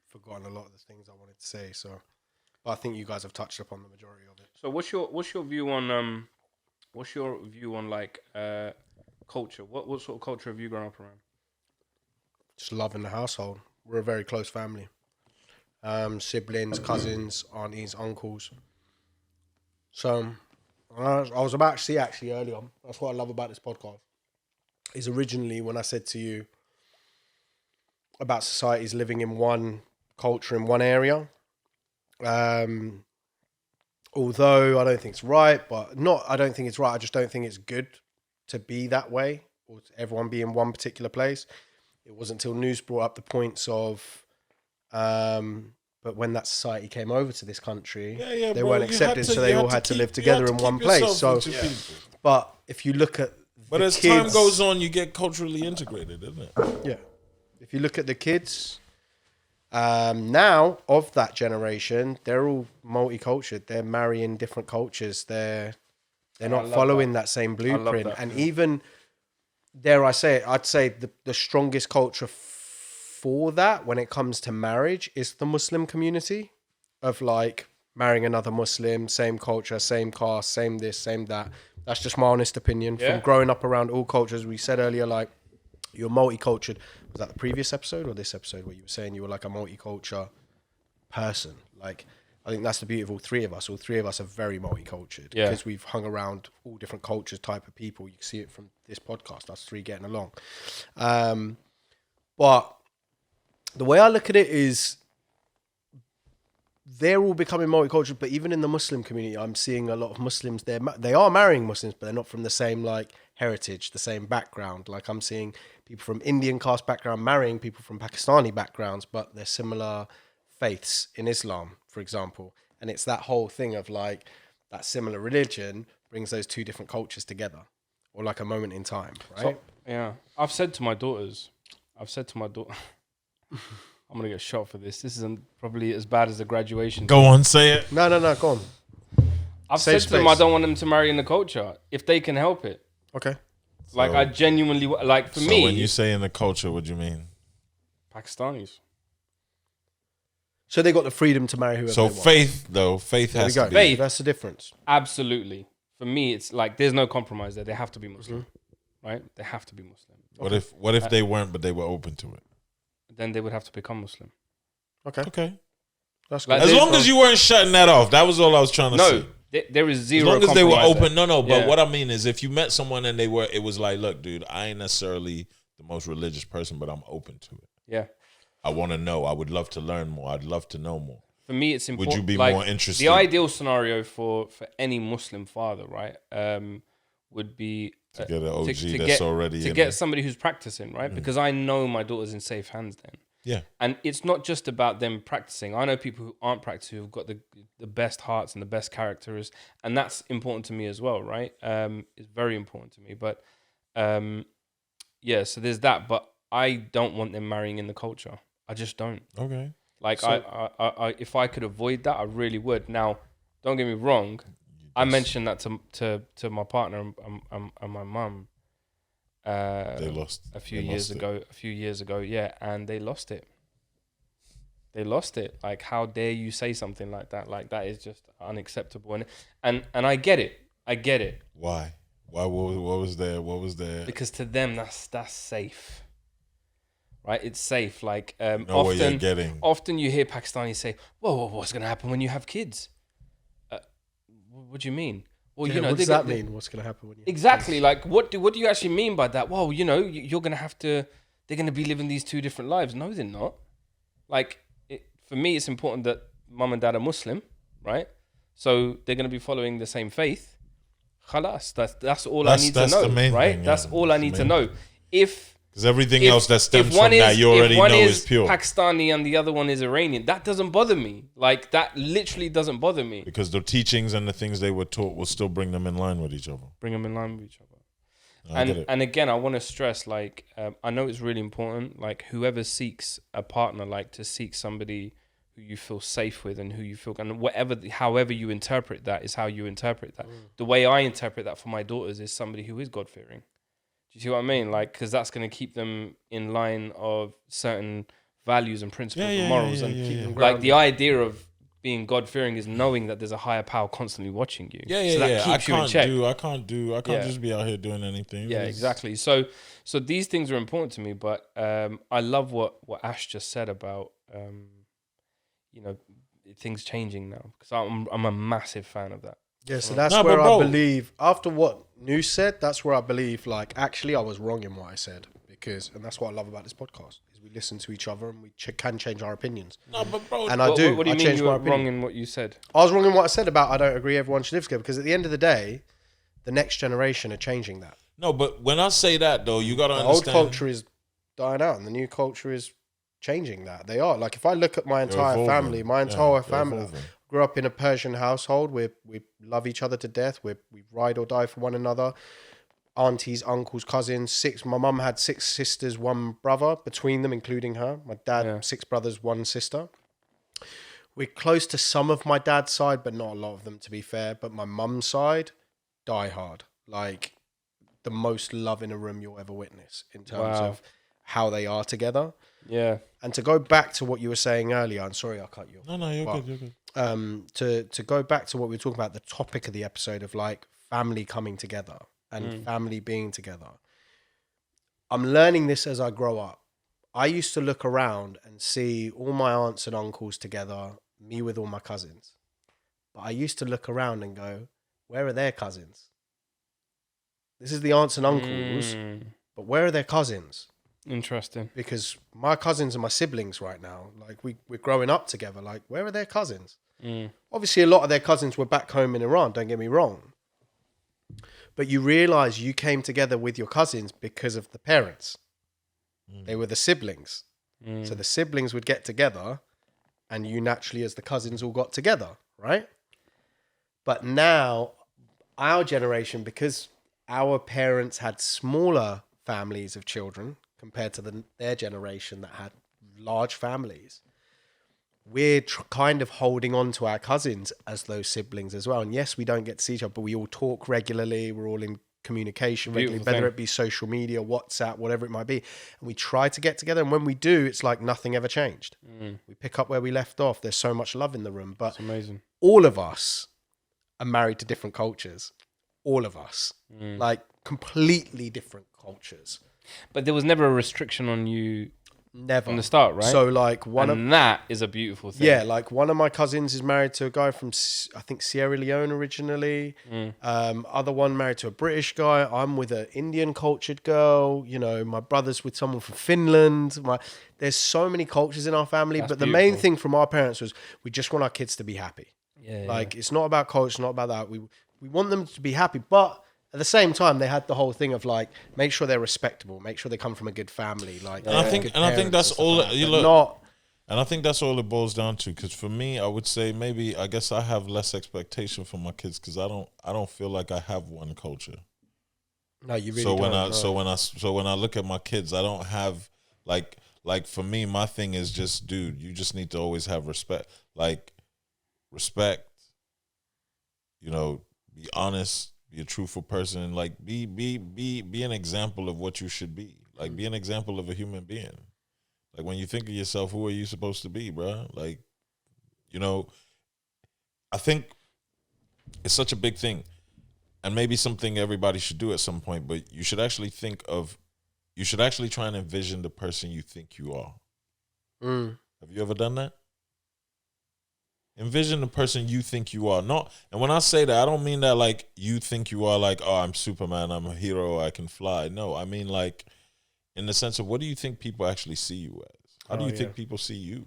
forgotten a lot of the things I wanted to say. So, but I think you guys have touched upon the majority of it. So what's your view on like culture? What sort of culture have you grown up around? Just love in the household. We're a very close family. Siblings, cousins, aunties, uncles. So I was about to see actually earlier. That's what I love about this podcast. Is originally when I said to you about societies living in one culture in one area. Although I don't think it's right, but not I don't think it's right. I just don't think it's good to be that way or to everyone be in one particular place. It wasn't until Neus brought up the points of, but when that society came over to this country, they weren't accepted, so they all had to live together in one place. So, but if you look at as time goes on, you get culturally integrated, isn't it? Yeah. If you look at the kids now of that generation, they're all multicultural. They're marrying different cultures. They're not following that same blueprint. And even, dare I say it, I'd say the strongest culture for that when it comes to marriage is the Muslim community of like marrying another Muslim, same culture, same caste, same this, same that. That's just my honest opinion. From growing up around all cultures, we said earlier, like, you're multicultural. Was that the previous episode or this episode where you were saying you were like a multicultural person? Like, I think that's the beauty of all three of us. All three of us are very multicultural because we've hung around all different cultures, type of people. You can see it from this podcast, us three getting along. But the way I look at it is they're all becoming multicultural, but even in the Muslim community, I'm seeing a lot of Muslims, they are marrying Muslims, but they're not from the same like heritage, the same background. Like I'm seeing people from Indian caste background marrying people from Pakistani backgrounds, but they're similar faiths in Islam, for example. And it's that whole thing of like that similar religion brings those two different cultures together, or like a moment in time, right? So, I've said to my daughter, I'm going to get shot for this. This isn't probably as bad as the graduation. Go on, say it. No, go on. I've said to them I don't want them to marry in the culture if they can help it. Okay. Like, I genuinely, like, for me. So when you say in the culture, what do you mean? Pakistanis. So they got the freedom to marry whoever they want. Faith has to be. Faith. That's the difference. Absolutely. For me, it's like, there's no compromise there. They have to be Muslim, right? They have to be Muslim. What if they weren't, but they were open to it? Then they would have to become Muslim. Okay. That's like good. As long as you weren't shutting that off, that was all I was trying to say. There is zero. As long as they were open, there. But what I mean is, if you met someone and it was like, look, dude, I ain't necessarily the most religious person, but I'm open to it. Yeah. I want to know. I would love to learn more. I'd love to know more. For me, it's important. Would you be like, more interested? The ideal scenario for any Muslim father, right, would be to get an OG that's already to get somebody who's practicing, right? Because I know my daughter's in safe hands then. Yeah. And it's not just about them practicing. I know people who aren't practicing who've got the best hearts and the best characters, and that's important to me as well, right? It's very important to me. But so there's that. But I don't want them marrying in the culture. I just don't. Okay. Like so, I if I could avoid that, I really would. Now, don't get me wrong. I mentioned that to my partner and my mum. They lost a few years ago, yeah, and they lost it. Like, how dare you say something like that? Like, that is just unacceptable. And I get it. Why? What was there? Because to them, that's safe, right? It's safe. Like, what you're getting. Often you hear Pakistanis say, "Whoa, what's going to happen when you have kids?" What do you mean? Well, what does that mean? What's going to happen when you exactly like what do you actually mean by that? Well, you're going to have to. They're going to be living these two different lives. No, they're not. Like, for me, it's important that mum and dad are Muslim, right? So they're going to be following the same faith. Khalas, that's all I need to know, right? Thing, that's all I need to know. Because everything else that stems from that, you already know is pure. Pakistani and the other one is Iranian. That doesn't bother me. Like, that literally doesn't bother me. Because the teachings and the things they were taught will still bring them in line with each other. And again, I want to stress, like, I know it's really important, like, whoever seeks a partner, like, to seek somebody who you feel safe with and who you feel, and however you interpret that is how you interpret that. The way I interpret that for my daughters is somebody who is God-fearing. Do you see what I mean? Like, because that's going to keep them in line of certain values and principles and morals, and keep them grounded. Like, the idea of being God-fearing is knowing that there's a higher power constantly watching you. So that keeps you in check. I can't just be out here doing anything. Yeah, exactly. So these things are important to me, but I love what Ash just said about things changing now, because I'm a massive fan of that. Yeah, so that's where I believe, after what Neus said, that's where I believe, like, actually I was wrong in what I said, and that's what I love about this podcast, is we listen to each other and we can change our opinions. No, but bro, and what do you mean you were wrong in what you said? I was wrong in what I said about I don't agree everyone should live together, because at the end of the day, the next generation are changing that. No, but when I say that, though, you got to understand. The old culture is dying out and the new culture is changing that. They are. Like, if I look at my entire family, grew up in a Persian household where we love each other to death. We ride or die for one another. Aunties, uncles, cousins, my mum had 6 sisters, 1 brother between them, including her. My dad, 6 brothers, 1 sister. We're close to some of my dad's side, but not a lot of them, to be fair. But my mum's side, die hard. Like, the most love in a room you'll ever witness in terms of how they are together. Yeah. And to go back to what you were saying earlier, I'm sorry I cut you off. No, you're good. To go back to what we were talking about, the topic of the episode of, like, family coming together and family being together. I'm learning this as I grow up. I used to look around and see all my aunts and uncles together, me with all my cousins. But I used to look around and go, where are their cousins? This is the aunts and uncles, but where are their cousins? Interesting. Because my cousins are my siblings right now. Like, we're growing up together. Like, where are their cousins? Obviously, a lot of their cousins were back home in Iran, don't get me wrong. But you realise you came together with your cousins because of the parents. They were the siblings. So the siblings would get together and you naturally, as the cousins, all got together, right? But now, our generation, because our parents had smaller families of children compared to their generation that had large families, we're kind of holding on to our cousins as those siblings as well. And yes, we don't get to see each other, but we all talk regularly. We're all in communication regularly, whether it be social media, WhatsApp, whatever it might be. And we try to get together. And when we do, it's like nothing ever changed. We pick up where we left off. There's so much love in the room. But it's amazing. All of us are married to different cultures. All of us. Like, completely different cultures. But there was never a restriction on you. Never. From the start, right? So, like, that is a beautiful thing. Yeah, like, one of my cousins is married to a guy from, I think, Sierra Leone originally. Other one married to a British guy. I'm with an Indian cultured girl. You know, my brother's with someone from Finland. There's so many cultures in our family. But the main thing from our parents was we just want our kids to be happy. Like, it's not about culture, it's not about that. We want them to be happy, but at the same time, they had the whole thing of, like, make sure they're respectable, make sure they come from a good family. Like, and I think that's all. And I think that's all it boils down to. Because for me, I would say I guess I have less expectation for my kids because I don't feel like I have one culture. No, you really don't. So when I look at my kids, I don't have like for me, my thing is just, dude, you just need to always have respect. Like, respect. You know, be honest. Be a truthful person. Like, be an example of what you should be. Like, be an example of a human being. Like, when you think of yourself, who are you supposed to be, bro? Like, you know, I think it's such a big thing, and maybe something everybody should do at some point. But you should actually try and envision the person you think you are. Have you ever done that? Envision the person you think you are. And when I say that, I don't mean that like you think you are like, oh, I'm Superman, I'm a hero, I can fly. No, I mean like in the sense of, what do you think people actually see you as? How do you think people see you?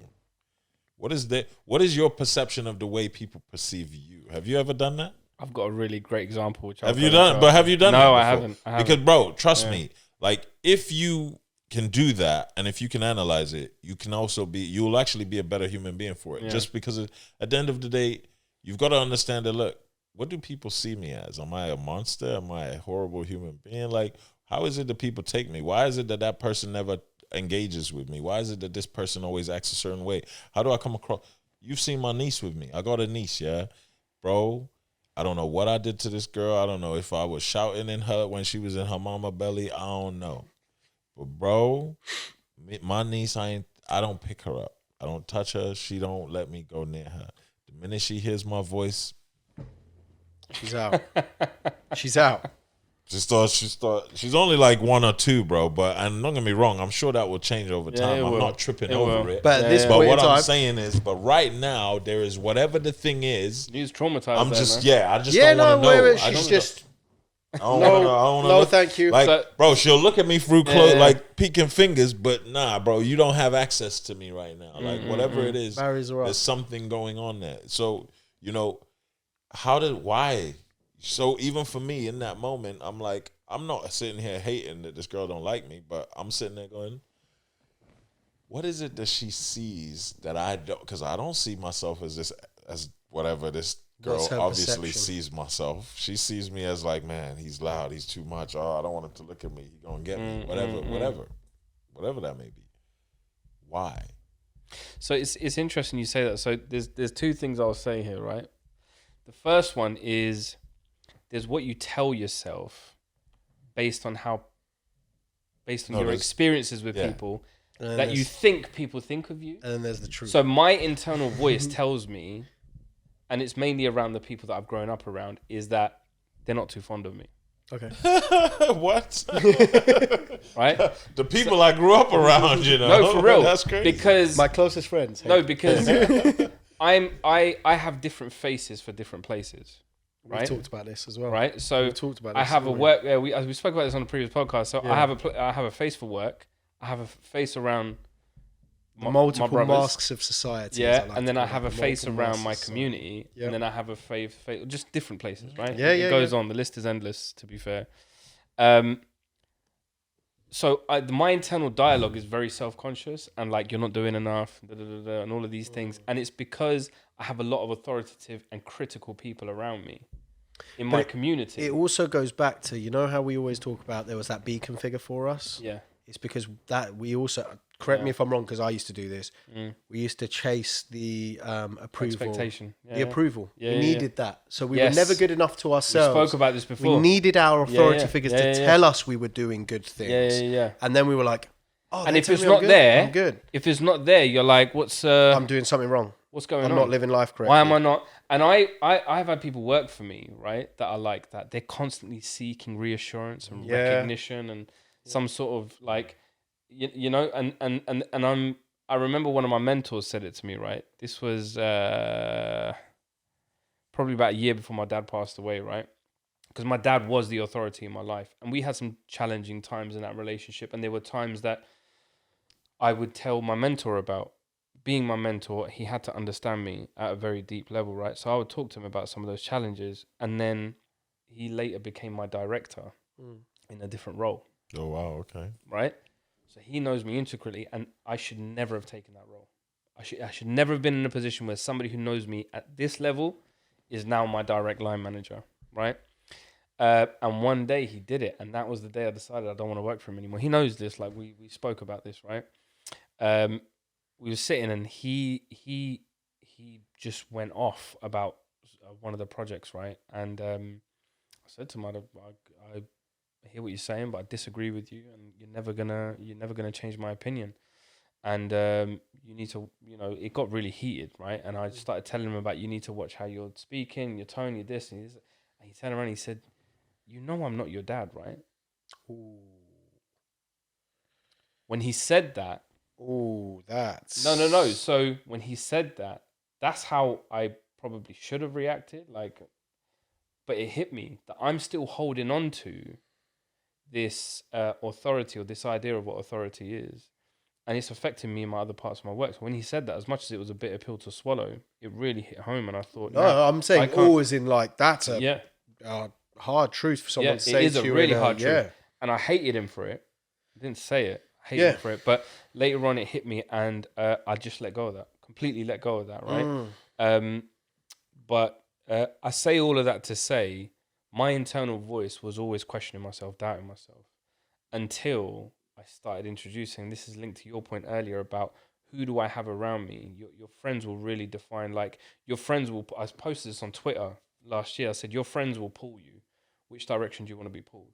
What is your perception of the way people perceive you? Have you ever done that? I've got a really great example. Have you done that? No, I haven't. Because, bro, trust me, like, if you can do that, and if you can analyze it, you'll actually be a better human being for it. Just because at the end of the day, you've got to understand that, look, what do people see me as? Am I a monster? Am I a horrible human being? Like, how is it that people take me? Why is it that that person never engages with me? Why is it that this person always acts a certain way? How do I come across? You've seen my niece with me. I got a niece, yeah, bro. I don't know what I did to this girl. I don't know if I was shouting in her when she was in her mama belly. I don't know. But bro, my niece, I don't pick her up. I don't touch her. She don't let me go near her. The minute she hears my voice, she's out. She's out. She's only like 1 or 2, bro. But and don't get me wrong, I'm sure that will change over time. I'm not tripping over it. But at this but point what in time, I'm saying is, but right now there is whatever the thing is. He's traumatized. I'm there, just man. I just don't want to know. Wait, I she's don't just I don't wanna no, look, thank you. Like, So- bro, she'll look at me through like peeking fingers, but nah, bro, you don't have access to me right now. Like whatever it is, Barriers are up. there's something going on there. So why? So even for me in that moment, I'm like, I'm not sitting here hating that this girl don't like me, but I'm sitting there going, what is it that she sees that I don't? Because I don't see myself as whatever this girl What's her obviously perception? sees myself. She sees me as like, man, he's loud, he's too much. Oh, I don't want him to look at me. He gonna get me. Whatever that may be. Why? So it's interesting you say that. So there's 2 things I'll say here, right? The first one is there's what you tell yourself based on your experiences with people And that you think people think of you. And then there's the truth. So my internal voice tells me, and it's mainly around the people that I've grown up around, is that they're not too fond of me. Okay. What? Right? The people I grew up around, No, for real. That's crazy. Because My closest friends. hey. no, because I have different faces for different places. We've Right? talked about this as well. Right? So We've talked about I this, have a haven't we? work. Yeah, we spoke about this on the previous podcast. So Yeah. I have a face for work. I have a face around my Multiple brothers. masks of society. Yeah, as I like and to then I call have a it. face Multiple around my masks of community, Yeah. and then I have a face, just different places, right? Yeah, it goes on. The list is endless, to be fair. So my internal dialogue is very self-conscious and like, you're not doing enough, and all of these things, and it's because I have a lot of authoritative and critical people around me in my community. It also goes back to, how we always talk about there was that beacon figure for us. Yeah. It's because that we also, correct me if I'm wrong, because I used to do this. We used to chase the approval. Expectation. The approval. Yeah, we yeah, needed that. So we Yes. were never good enough to We ourselves. spoke about this before. We needed our authority yeah. figures Yeah, to yeah, tell us we were doing good things. Yeah. And then we were like, oh, And they if tell it's me I'm not good, there, I'm good. If it's not there, you're like, what's I'm doing something wrong. what's going I'm on? not living life correctly. Why am I not? And I've had people work for me, right, that are like that. They're constantly seeking reassurance and recognition and some sort of like, and I remember one of my mentors said it to me, right? This was probably about a year before my dad passed away, right? Because my dad was the authority in my life, and we had some challenging times in that relationship, and there were times that I would tell my mentor about. Being my mentor, he had to understand me at a very deep level, right? So I would talk to him about some of those challenges, and then he later became my director in a different role, Oh wow, okay. right? So he knows me intricately, and I should never have taken that role. I should never have been in a position where somebody who knows me at this level is now my direct line manager, right? And one day he did it, and that was the day I decided I don't want to work for him anymore. He knows this, like we spoke about this, right? We were sitting, and he just went off about one of the projects, right? And I said to him, I hear what you're saying, but I disagree with you, and you're never gonna change my opinion. And you need to, it got really heated, right? And I started telling him about, you need to watch how you're speaking, your tone, your this, and this. And he turned around and he said, I'm not your dad, right? Ooh. When he said that, Ooh, that's... No. So when he said that, that's how I probably should have reacted. But it hit me that I'm still holding on to this authority, or this idea of what authority is. And it's affecting me in my other parts of my work. So when he said that, as much as it was a bitter pill to swallow, it really hit home. And I thought, No, I'm saying always in like, that's a hard truth for someone to say to you. It is a really hard truth. Yeah. And I hated him for it. I didn't say it. I hated him for it. But later on, it hit me, and I just let go of that. Completely let go of that, right? But I say all of that to say my internal voice was always questioning myself, doubting myself, until I started introducing. This is linked to your point earlier about who do I have around me. Your friends will really define. Like your friends will. I posted this on Twitter last year. I said your friends will pull you. Which direction do you want to be pulled?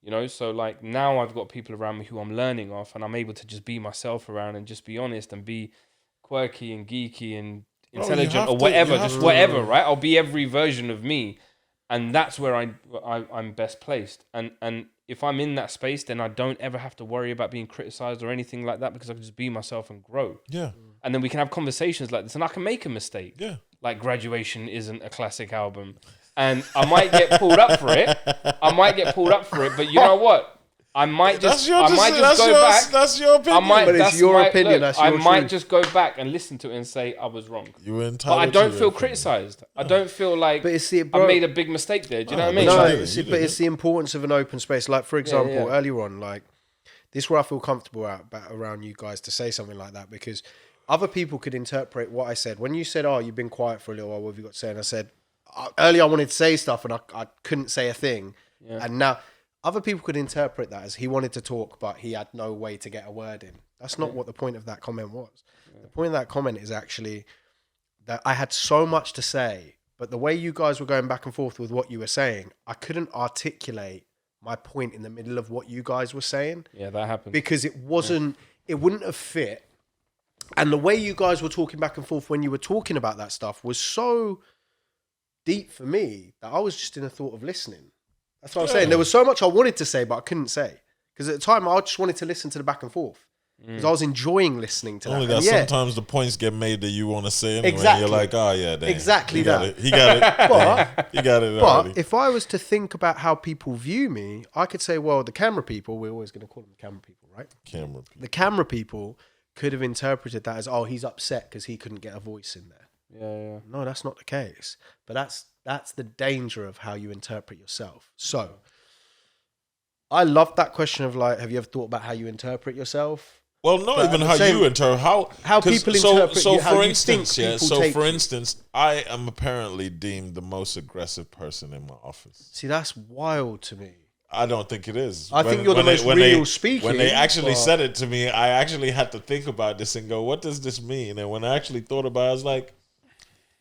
You know, so like now I've got people around me who I'm learning off, and I'm able to just be myself around and just be honest and be quirky and geeky and intelligent or whatever, just whatever, right? I'll be every version of me, and that's where I'm best placed. And if I'm in that space, then I don't ever have to worry about being criticized or anything like that because I can just be myself and grow. Yeah. And then we can have conversations like this, and I can make a mistake. Yeah. Like Graduation isn't a classic album. And I might get pulled up for it. But you know what? I might just go back. That's your opinion. But it's your opinion. That's your I might truth. just go back and listen to it and say I was wrong. You were But entitled. I don't to feel it. criticized. I don't feel like But it's I made a big mistake there. Do you know what I mean? No, Like- but it's the importance of an open space. Like, for example, yeah. earlier on, like, this is where I feel comfortable around you guys to say something like that, because other people could interpret what I said. When you said, oh, you've been quiet for a little while, what have you got to say? And I said, earlier I wanted to say stuff and I couldn't say a thing. Yeah. And now other people could interpret that as he wanted to talk, but he had no way to get a word in. That's not what the point of that comment was. The point of that comment is actually that I had so much to say, but the way you guys were going back and forth with what you were saying, I couldn't articulate my point in the middle of what you guys were saying. Yeah, that happened. Because it wasn't, it wouldn't have fit. And the way you guys were talking back and forth when you were talking about that stuff was so deep for me that I was just in a thought of listening. That's what I'm saying. There was so much I wanted to say, but I couldn't say. Because at the time, I just wanted to listen to the back and forth. Because I was enjoying listening to Only that. that And yeah, sometimes the points get made that you want to say anyway. Exactly. You're like, oh yeah, damn. Exactly He got that. it. He got it. But- he got it But already. if I was to think about how people view me, I could say, well, the camera people, we're always going to call them camera people, right? Camera. The camera people could have interpreted that as, oh, he's upset because he couldn't get a voice in there. Yeah. No, that's not the case. But that's the danger of how you interpret yourself. So I love that question of like, have you ever thought about how you interpret yourself? Well, not But even at how the same- you interpret how 'cause- people interpret So you, how for you instance, think yeah. people So take for you. instance, I am apparently deemed the most aggressive person in my office. See, that's wild to me. I don't think it is. I think you're the most real speaking, When they actually but- said it to me, I actually had to think about this and go, what does this mean? And when I actually thought about it, I was like,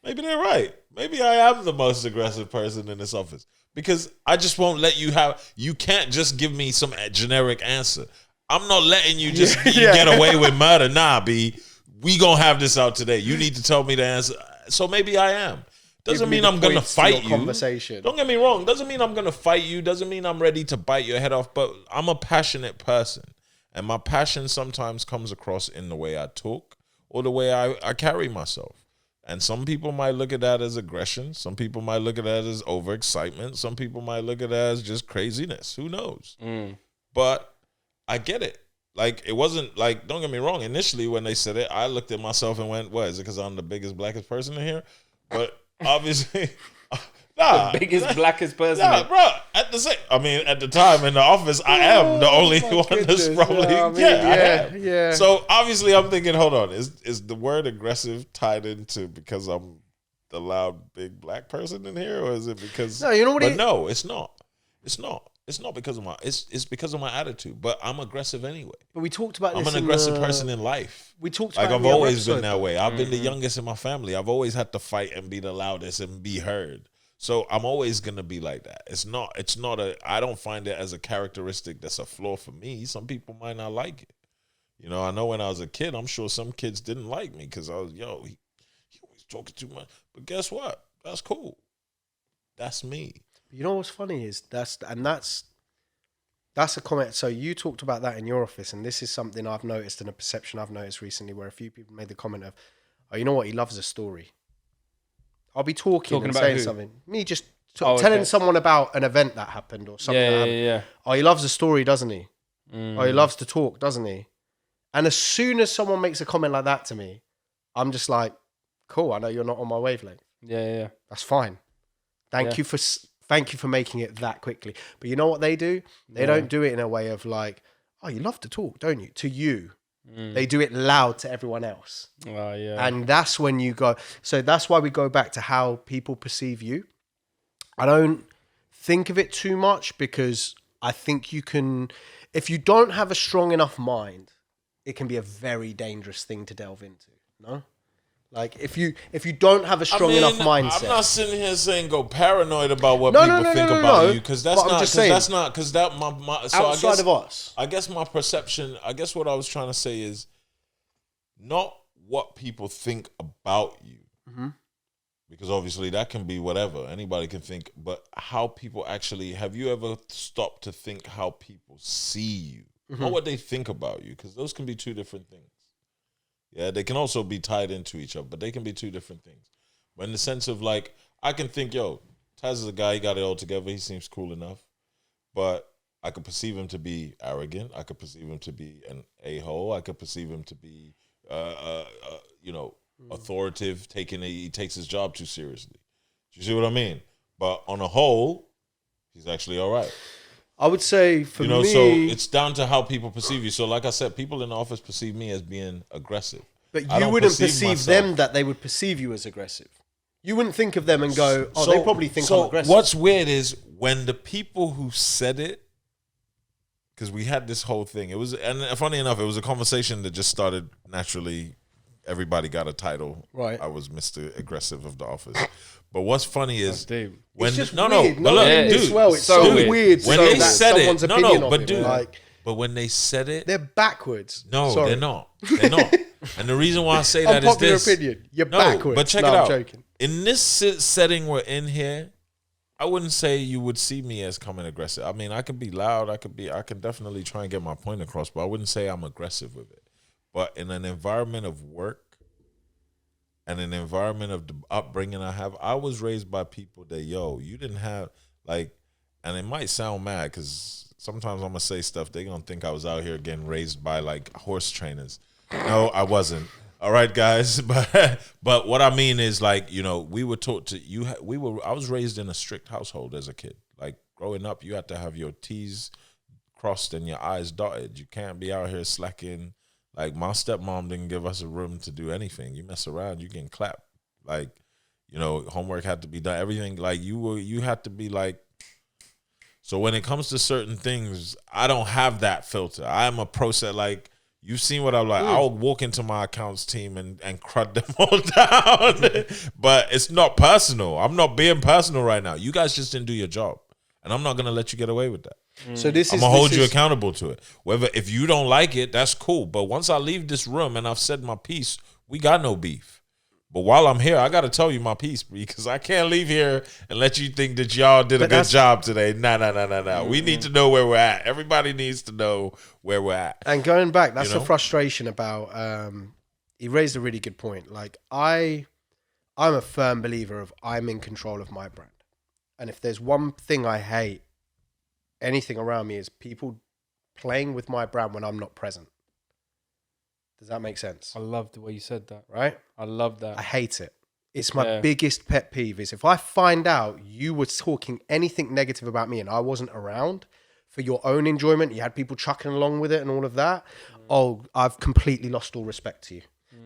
maybe they're right. Maybe I am the most aggressive person in this office. Because I just won't let you can't just give me some generic answer. I'm not letting you just get away with murder. Nah, B, we gonna have this out today. You need to tell me the answer. So maybe I am. Doesn't Give me mean the I'm gonna points to fight your you. conversation. Don't get me wrong. Doesn't mean I'm gonna fight you. Doesn't mean I'm ready to bite your head off. But I'm a passionate person, and my passion sometimes comes across in the way I talk or the way I carry myself. And some people might look at that as aggression. Some people might look at that as overexcitement. Some people might look at that as just craziness. Who knows? But I get it. Like, it wasn't like, don't get me wrong. Initially, when they said it, I looked at myself and went, what, is it because I'm the biggest, blackest person in here? But obviously, nah. The biggest, blackest person. Nah, bro. At the time in the office, I am the only my one that's goodness. probably, Yeah, I mean, I am. yeah. So obviously, I'm thinking, hold on, is the word aggressive tied into because I'm the loud big black person in here, or is it because? No, you know what? But no, it's not. It's not. It's not because of it's because of my attitude. But I'm aggressive anyway. But we talked about this. I'm an aggressive person in life. We talked Like about I've it in the other always been episode. that way. I've been the youngest in my family. I've always had to fight and be the loudest and be heard. So I'm always gonna be like that. It's not I don't find it as a characteristic that's a flaw for me. Some people might not like it. You know, I know when I was a kid, I'm sure some kids didn't like me because I was, he always talking too much. But guess what? That's cool. That's me. You know what's funny is that's a comment. So you talked about that in your office, and this is something I've noticed and a perception I've noticed recently, where a few people made the comment of, "Oh, you know what? He loves a story." I'll be talking and about saying who? something. Me just Oh, telling okay. someone about an event that happened or something. that happened. Yeah. Oh, he loves a story, doesn't he? Oh, he loves to talk, doesn't he? And as soon as someone makes a comment like that to me, I'm just like, cool. I know you're not on my wavelength. Yeah. That's fine. Thank you for making it that quickly. But you know what they do? They don't do it in a way of like, oh, you love to talk, don't you? To you. They do it loud to everyone else. Yeah. And that's when you go. So that's why we go back to how people perceive you. I don't think of it too much because I think you can, if you don't have a strong enough mind, it can be a very dangerous thing to delve into. No? Like if you don't have a strong enough mindset. I'm not sitting here saying go paranoid about what people think about you, because that's not because that my so outside of us. I guess my perception. I guess what I was trying to say is not what people think about you, because obviously that can be whatever anybody can think, but how people actually. Have you ever stopped to think how people see you, not what they think about you? Because those can be two different things. Yeah, they can also be tied into each other, but they can be two different things. But in the sense of like, I can think, yo, Taz is a guy, he got it all together, he seems cool enough. But I could perceive him to be arrogant. I could perceive him to be an a-hole. I could perceive him to be, authoritative, he takes his job too seriously. Do you see what I mean? But on a whole, he's actually all right. I would say for me... so it's down to how people perceive you. So like I said, people in the office perceive me as being aggressive. But you wouldn't perceive them that they would perceive you as aggressive. You wouldn't think of them and go, they probably think I'm aggressive. What's weird is when the people who said it, because we had this whole thing. And funny enough, it was a conversation that just started naturally. Everybody got a title. Right. I was Mr. Aggressive of the office. But what's funny is it's when just no, weird. but look, dude, it's so weird. When they said it, but when they said it, they're backwards. No, they're not. They're not. And the reason why I say that is this. Opinion. You're backwards. But check it out. I'm joking. In this setting we're in here, I wouldn't say you would see me as coming aggressive. I mean, I could be loud. I can definitely try and get my point across, but I wouldn't say I'm aggressive with it. But in an environment of work and an environment of the upbringing I have, I was raised by people that, you didn't have, like, and it might sound mad because sometimes I'm going to say stuff, they're going to think I was out here getting raised by, like, horse trainers. No, I wasn't. All right, guys. But what I mean is, like, we were taught to, I was raised in a strict household as a kid. Like, growing up, you had to have your T's crossed and your I's dotted. You can't be out here slacking. Like, my stepmom didn't give us a room to do anything. You mess around, you getting clapped. Like, homework had to be done. Everything, like, you had to be like. So when it comes to certain things, I don't have that filter. I am a process. Like, you've seen what I'm like. I'll walk into my accounts team and crud them all down. But it's not personal. I'm not being personal right now. You guys just didn't do your job. And I'm not going to let you get away with that. So I'm gonna hold you accountable to it. Whether if you don't like it, that's cool. But once I leave this room and I've said my piece, we got no beef. But while I'm here, I got to tell you my piece, because I can't leave here and let you think that y'all did a good job today. No. We need to know where we're at. Everybody needs to know where we're at. And going back, that's the frustration about. He raised a really good point. Like I'm a firm believer of I'm in control of my brand, and if there's one thing I hate, anything around me, is people playing with my brand when I'm not present. Does that make sense? I love the way you said that. Right? I love that. I hate it. It's my biggest pet peeve is if I find out you were talking anything negative about me and I wasn't around for your own enjoyment, you had people chucking along with it and all of that, I've completely lost all respect to you.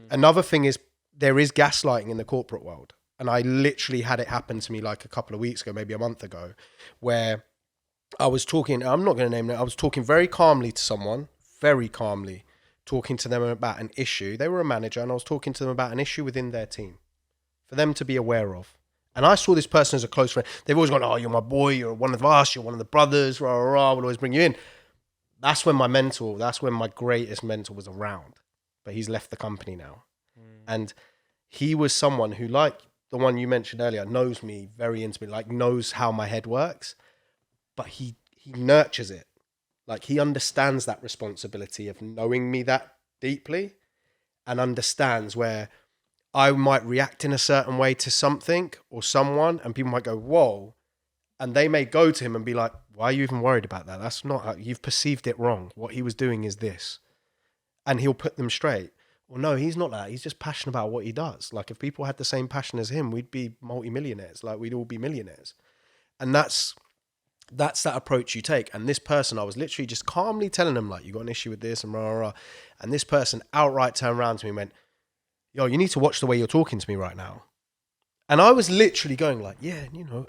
Another thing is there is gaslighting in the corporate world. And I literally had it happen to me like a couple of weeks ago, maybe a month ago, where I was talking, I'm not going to name it, I was talking very calmly to someone, very calmly, talking to them about an issue. They were a manager and I was talking to them about an issue within their team for them to be aware of. And I saw this person as a close friend. They've always gone, oh, you're my boy, you're one of us, you're one of the brothers, rah, rah, rah, we'll always bring you in. That's when my greatest mentor was around. But he's left the company now. And he was someone who, like the one you mentioned earlier, knows me very intimately, like knows how my head works, but he nurtures it. Like he understands that responsibility of knowing me that deeply and understands where I might react in a certain way to something or someone and people might go, whoa. And they may go to him and be like, why are you even worried about that? That's not, you've perceived it wrong. What he was doing is this. And he'll put them straight. Well, no, he's not that. He's just passionate about what he does. Like if people had the same passion as him, we'd be multimillionaires. Like we'd all be millionaires. And that's That's that approach you take. And this person, I was literally just calmly telling them, like, you got an issue with this and rah, rah, rah. And this person outright turned around to me and went, yo, you need to watch the way you're talking to me right now. And I was literally going like, yeah,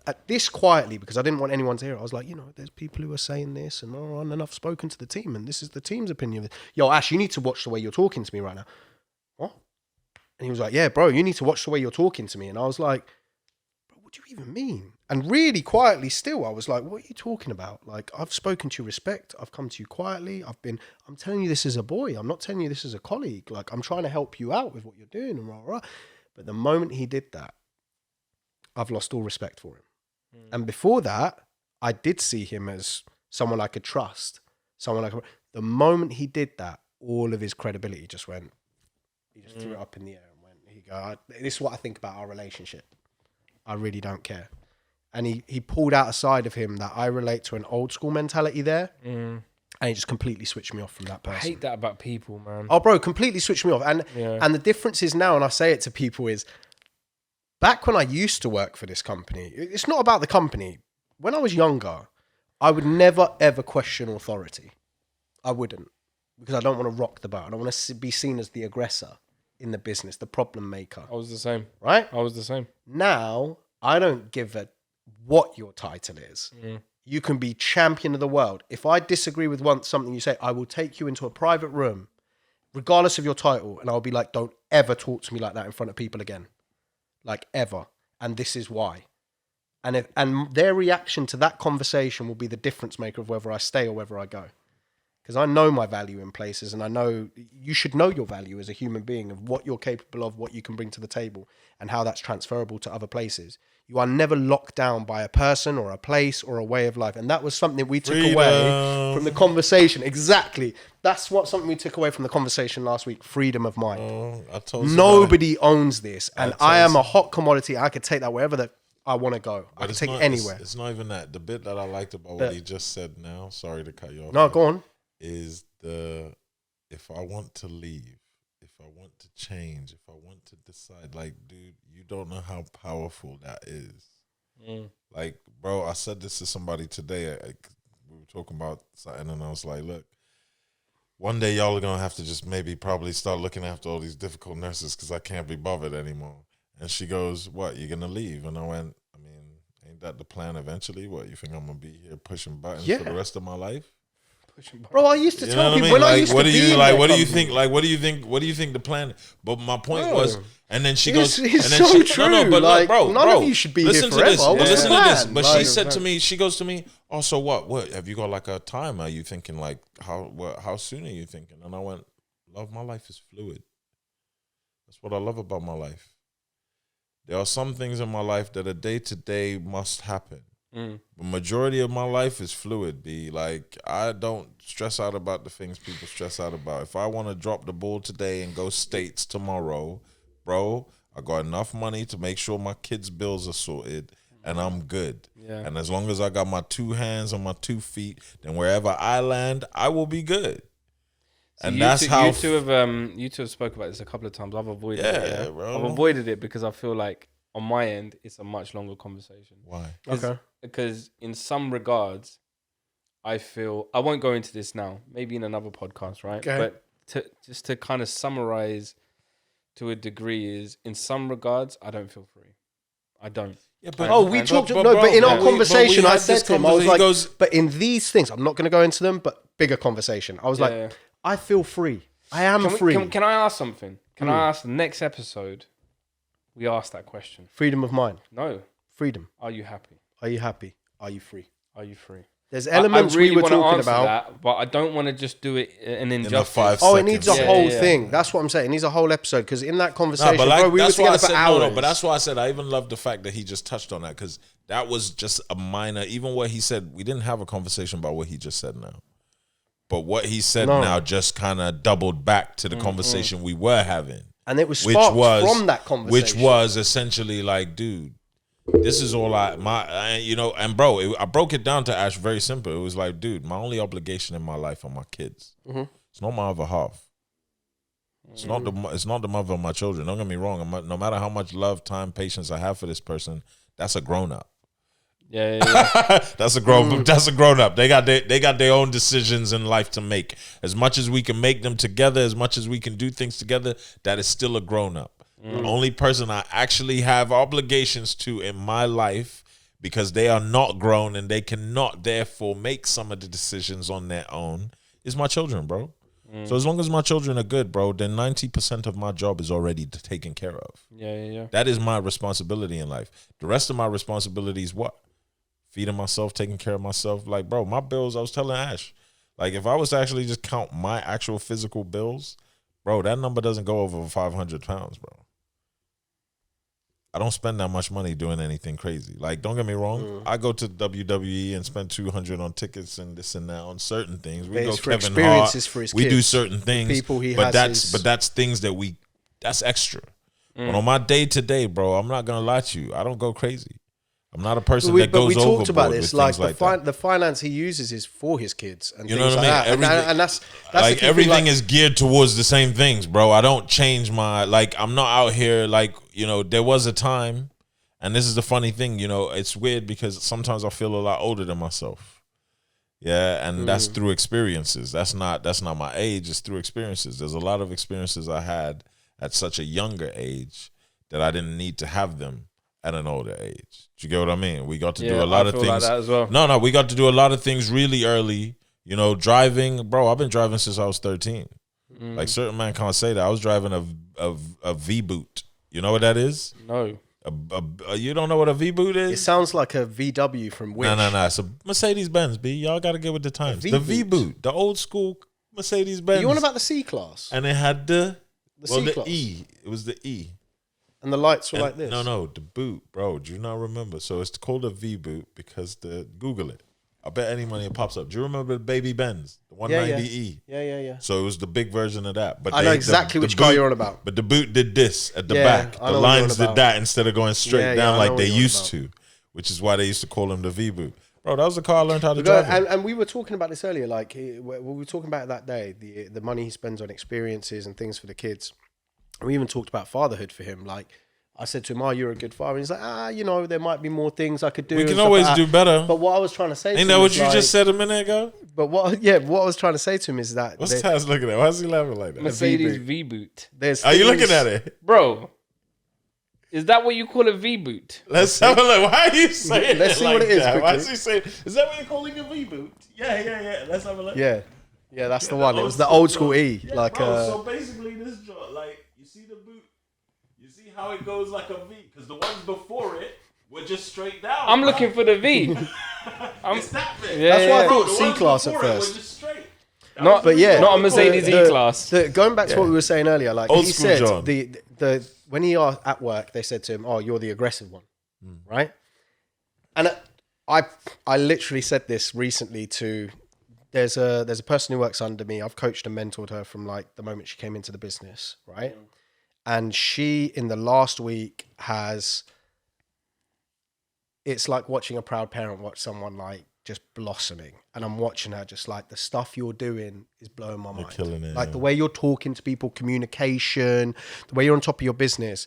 at this quietly, because I didn't want anyone to hear it. I was like, there's people who are saying this and I've spoken to the team and this is the team's opinion. Yo, Ash, you need to watch the way you're talking to me right now. What? And he was like, yeah, bro, you need to watch the way you're talking to me. And I was like, bro, what do you even mean? And really quietly still, I was like, what are you talking about? Like, I've spoken to you respect. I've come to you quietly. I'm telling you this as a boy. I'm not telling you this as a colleague. Like, I'm trying to help you out with what you're doing and rah, rah. But the moment he did that, I've lost all respect for him. And before that, I did see him as someone I could trust. The moment he did that, all of his credibility just went, he just threw it up in the air and went, this is what I think about our relationship. I really don't care. And he pulled out a side of him that I relate to an old school mentality there. And he just completely switched me off from that person. I hate that about people, man. Oh, bro, completely switched me off. And the difference is now, and I say it to people, is back when I used to work for this company, it's not about the company. When I was younger, I would never, ever question authority. I wouldn't, because I don't want to rock the boat. I don't want to be seen as the aggressor in the business, the problem maker. I was the same. Right? I was the same. Now, I don't give a what your title is. You can be champion of the world. If I disagree with something you say, I will take you into a private room, regardless of your title, and I'll be like, don't ever talk to me like that in front of people again. Like, ever. And this is why. And their reaction to that conversation will be the difference maker of whether I stay or whether I go. Because I know my value in places, and I know you should know your value as a human being of what you're capable of, what you can bring to the table, and how that's transferable to other places. You are never locked down by a person or a place or a way of life. And that was something we took away from the conversation. Exactly. That's something we took away from the conversation last week. Freedom of mind. Nobody owns this. And I am a hot commodity. I could take that wherever I want to go. I can take it anywhere. It's not even that. The bit that I liked about what he just said now, sorry to cut you off. No, go on. Is if I want to leave, if I want to change, if I want to decide, like, dude, you don't know how powerful that is. Like, bro, I said this to somebody today. We were talking about something, and I was like, look, one day y'all are going to have to just probably start looking after all these difficult nurses because I can't be bothered anymore. And she goes, what, you're going to leave? And I went, I mean, ain't that the plan eventually? What, you think I'm going to be here pushing buttons for the rest of my life? Bro, I used to tell people when I used to be in what do you think? Like, what do you think the plan? But my point was, and then she goes, it's and then so she, true. no, but like, bro, none of you should be listen here forever. to this. Listen to this. But Like, she said to me, she goes to me, oh, so what have you got, like a time? Are you thinking like how soon are you thinking? And I went, love, my life is fluid. That's what I love about my life. There are some things in my life that a day to day must happen. The majority of my life is fluid, B. Like, I don't stress out about the things people stress out about. If I want to drop the ball today and go States tomorrow, bro, I got enough money to make sure my kids' bills are sorted, and I'm good. Yeah. And as long as I got my 2 hands on my 2 feet, then wherever I land, I will be good. So and that's how you two have spoke about this a couple of times. I've avoided it. Yeah, bro. I've avoided it because I feel like on my end it's a much longer conversation. Why? Because in some regards, I feel I won't go into this now. Maybe in another podcast, right? Okay. But just to kind of summarize to a degree is in some regards I don't feel free. I don't. Yeah, but in our conversation, I said to him, I was like, but in these things, I'm not going to go into them, but bigger conversation. I was like, I feel free. I am free. Can I ask something? Can I ask the next episode? We ask that question. Freedom of mind. No. Freedom. Are you happy? Are you happy? Are you free? Are you free? There's elements I really we were talking about, that, but I don't want to just do it an injustice. It needs a whole thing. That's what I'm saying. It needs a whole episode because in that conversation, we were together for hours. No, but that's why I said I even love the fact that he just touched on that because that was just a minor. Even what he said, we didn't have a conversation about what he just said now, but what he said now just kind of doubled back to the conversation we were having, and it was sparked from that conversation, which was essentially like, dude. This is all and bro, I broke it down to Ash very simple. It was like, dude, my only obligation in my life are my kids. It's not my other half. It's not the mother of my children. Don't get me wrong. No matter how much love, time, patience I have for this person, that's a grown up. Yeah. That's a grown up. They got their own decisions in life to make. As much as we can make them together, as much as we can do things together, that is still a grown up. The only person I actually have obligations to in my life, because they are not grown and they cannot therefore make some of the decisions on their own, is my children, bro. So as long as my children are good, bro, then 90% of my job is already taken care of. Yeah. That is my responsibility in life. The rest of my responsibility is what? Feeding myself, taking care of myself. Like, bro, my bills, I was telling Ash, like, if I was to actually just count my actual physical bills, bro, that number doesn't go over 500 pounds, bro. I don't spend that much money doing anything crazy. Like, don't get me wrong. I go to WWE and spend $200 on tickets and this and that on certain things. We go for Kevin experiences Hart. for his We kids, do certain things. people he but has that's things that that's extra. But on my day to day, bro, I'm not gonna lie to you. I don't go crazy. I'm not a person that goes overboard. But we talked about this. Like the finance he uses is for his kids and you things know what like I mean? that. And that's like the key everything thing, like, is geared towards the same things, bro. I don't change my I'm not out here like, there was a time, and this is the funny thing, it's weird because sometimes I feel a lot older than myself. Yeah, and that's through experiences. That's not my age, it's through experiences. There's a lot of experiences I had at such a younger age that I didn't need to have them at an older age. Do you get what I mean? We got to do a lot of things. Like that as well. No, we got to do a lot of things really early. Driving, bro, I've been driving since I was 13. Like, certain man can't say that. I was driving a V-boot. You know what that is? No. You don't know what a V-boot is? it sounds like a VW from Wish. No. It's a Mercedes-Benz, B. Y'all got to get with the times. The V-boot. The old school Mercedes-Benz. You on about the C-Class? And it had the C-Class. E. It was the E. And the lights were like this? No, the boot, bro. Do you not remember? So it's called a V-boot because Google it. I bet any money it pops up. Do you remember the baby Benz? The 190E? Yeah. So it was the big version of that. But I know exactly which car you're on about. But the boot did this at the Yeah, back. I The know what you're lines on did about. that instead of going straight Yeah, down I know like what they you're on used about. to, which is why they used to call them the V-boot. Bro, that was the car I learned how to drive. And we were talking about this earlier. Like, we were talking about it that day, the money he spends on experiences and things for the kids. And we even talked about fatherhood for him. Like, I said to him, "Oh, you're a good father." And he's like, there might be more things I could do. We and can stuff always like that. do better. But what I was trying to say, Ain't to that him what is you like, just said a minute ago? But what I was trying to say to him is that What's Taz looking at? Why is he laughing like that? Mercedes V-boot. Are you looking at it? Bro, is that what you call a V-boot? Let's have a look. Why are you saying Let's it see like what it is that? Why quickly. is he saying? Is that what you're calling a V-boot? Yeah. Let's have a look. Yeah, that's the the one. It old was the school old school joint. E. Yeah, Like, bro, so basically this joint, like, you see the boot, you see how it goes like a V, because the ones before it were just straight down. I'm looking for the V. It's that big. Yeah, that's why I yeah. thought The ones C-Class at before it were first. just straight. Not, But yeah, not a Mercedes E-Class. Going back to what we were saying earlier, like Old he school said, John. the when he are at work, they said to him, "Oh, you're the aggressive one," right? And I literally said this recently to. There's a person who works under me. I've coached and mentored her from like the moment she came into the business, right? And she, in the last week, has. It's like watching a proud parent watch someone like just blossoming, and I'm watching her just like the stuff you're doing is blowing my mind. killing it, Like yeah. the way you're talking to people, communication, the way you're on top of your business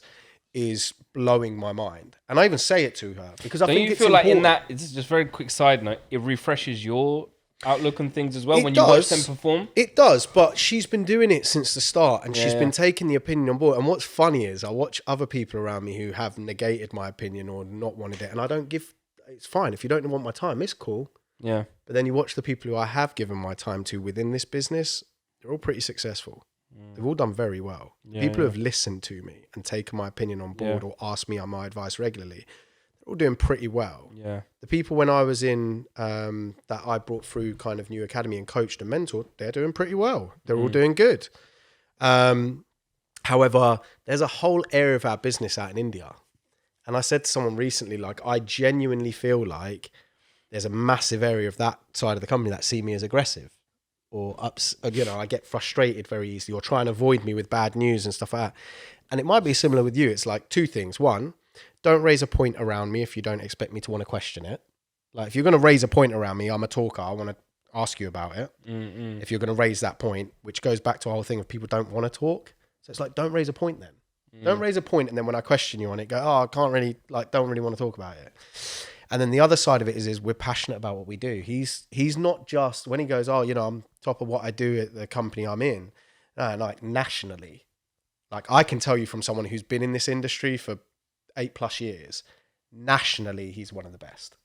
is blowing my mind. And I even say it to her because I Don't think you it's feel like in important. that, it's just very quick side note, it refreshes your outlook on things as well It when you watch does. them perform? It does, but she's been doing it since the start and she's Yeah. been taking the opinion on board. And what's funny is I watch other people around me who have negated my opinion or not wanted it. And I don't give, it's fine. If you don't want my time, it's cool. Yeah. But then you watch the people who I have given my time to within this business, they're all pretty successful. They've all done very well. Yeah, People who yeah. have listened to me and taken my opinion on board Yeah. or asked me on my advice regularly, they're all doing pretty well. Yeah. The people when I was in that I brought through kind of new academy and coached and mentored, they're doing pretty well. They're all doing good. However, there's a whole area of our business out in India. And I said to someone recently, like, I genuinely feel like there's a massive area of that side of the company that see me as aggressive or I get frustrated very easily or try and avoid me with bad news and stuff like that. And it might be similar with you. It's like two things. One, don't raise a point around me if you don't expect me to want to question it. Like if you're going to raise a point around me, I'm a talker. I want to ask you about it. If you're going to raise that point, which goes back to our whole thing of people don't want to talk. So it's like, don't raise a point then. Don't raise a point, and then when I question you on it, go, oh, I can't really, like, don't really want to talk about it. And then the other side of it is we're passionate about what we do. He's not just, when he goes, oh, you know, I'm top of what I do at the company I'm in, like nationally. Like I can tell you from someone who's been in this industry for 8+ years, nationally, he's one of the best.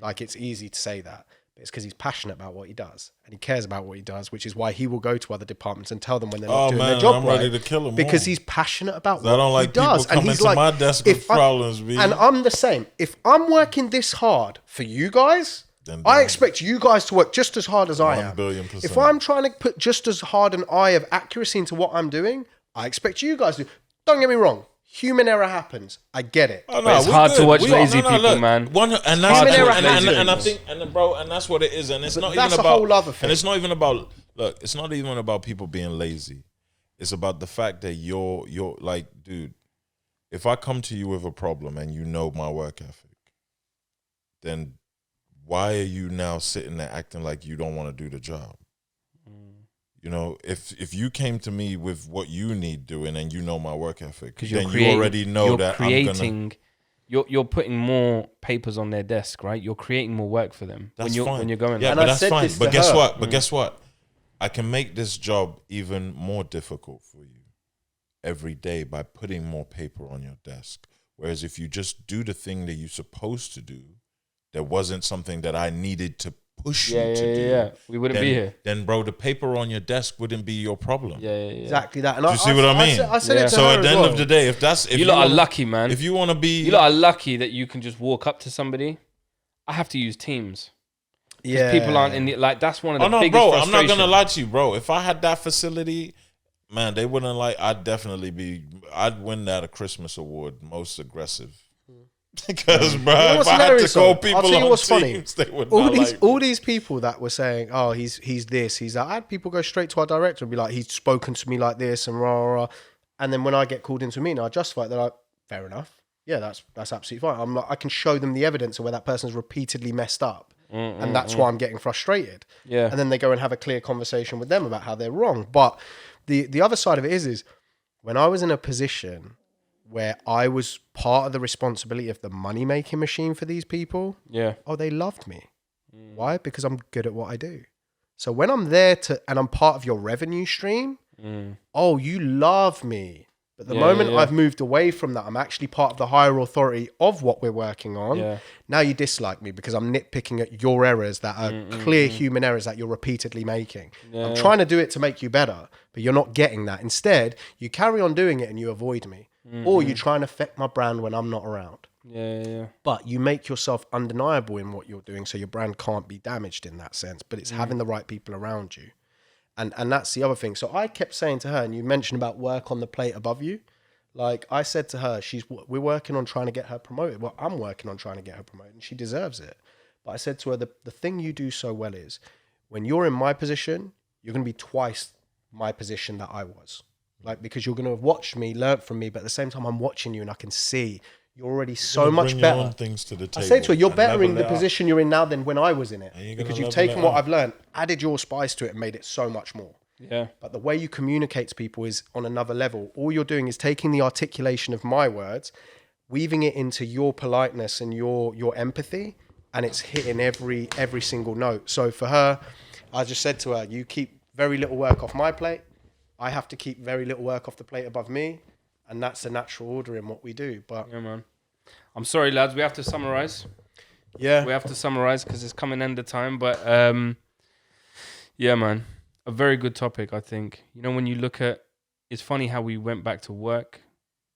Like it's easy to say that, but it's because he's passionate about what he does and he cares about what he does, which is why he will go to other departments and tell them when they're not doing their job right. Ready to kill him because all. he's passionate about what I don't like he does. people coming to my desk with problems, B. And I'm the same. If I'm working this hard for you guys, Then I expect you guys to work just as hard as I am. 1,000,000,000%. If I'm trying to put just as hard an eye of accuracy into what I'm doing, I expect you guys to. Don't get me wrong. Human error happens. I get it. Oh, But it's hard to watch lazy people, man. And that's what it is. And it's not even that's a about whole other thing. And it's not even about it's not even about people being lazy. It's about the fact that you're like, dude, if I come to you with a problem and you know my work ethic, then why are you now sitting there acting like you don't want to do the job? You know, if you came to me with what you need doing and you know my work ethic, then you already know that you're putting more papers on their desk, right? You're creating more work for them when you're going. Yeah, And but I that's said fine. this But to guess her. what? But guess what? I can make this job even more difficult for you every day by putting more paper on your desk. Whereas if you just do the thing that you're supposed to do, there wasn't something that I needed to push you to do. Yeah. We wouldn't be here. Then, bro, the paper on your desk wouldn't be your problem. Yeah. Exactly that. And Do you see what I mean? I said it to So her at the as end well. of the day, if You lot are lucky, man. If you want to be, You lot are lucky that you can just walk up to somebody. I have to use Teams. Yeah. People aren't in the, like, that's one of the biggest bro, I'm frustrations. not gonna lie to you, bro. If I had that facility, man, they wouldn't I'd win that a Christmas award, most aggressive. Because, bro, You know if I had to call people I'll tell you on what's Teams, funny. they would all not these like me. all these people that were saying, oh, he's this, he's that. I had people go straight to our director and be like, he's spoken to me like this and rah rah. And then when I get called into a meeting, I justify it. They're like, fair enough. Yeah, that's absolutely fine. I'm like, I can show them the evidence of where that person's repeatedly messed up. And that's why I'm getting frustrated. Yeah. And then they go and have a clear conversation with them about how they're wrong. But the other side of it is when I was in a position where I was part of the responsibility of the money-making machine for these people, they loved me. Why? Because I'm good at what I do. So when I'm there and I'm part of your revenue stream, you love me. But the moment I've moved away from that, I'm actually part of the higher authority of what we're working on. Yeah. Now you dislike me because I'm nitpicking at your errors that are clear human errors that you're repeatedly making. I'm trying to do it to make you better, but you're not getting that. Instead, you carry on doing it and you avoid me. Or you try and affect my brand when I'm not around. Yeah. But you make yourself undeniable in what you're doing so your brand can't be damaged in that sense. But it's having the right people around you. And that's the other thing. So I kept saying to her, and you mentioned about work on the plate above you. Like I said to her, we're working on trying to get her promoted. Well, I'm working on trying to get her promoted and she deserves it. But I said to her, the thing you do so well is when you're in my position, you're going to be twice my position that I was. Like, because you're going to have watched me, learnt from me, but at the same time, I'm watching you and I can see you're already so much bring better. Your own things to the table. I say to her, you're better in the level it up. position you're in now than when I was in it. Because you've level taken it what up. I've learned, added your spice to it and made it so much more. Yeah. But the way you communicate to people is on another level. All you're doing is taking the articulation of my words, weaving it into your politeness and your empathy, and it's hitting every single note. So for her, I just said to her, you keep very little work off my plate. I have to keep very little work off the plate above me. And that's the natural order in what we do. But Yeah, man. I'm sorry, lads. We have to summarize. yeah, We have to summarize because it's coming end of time. But yeah, man. A very good topic, I think. You know, when you look at, it's funny how we went back to work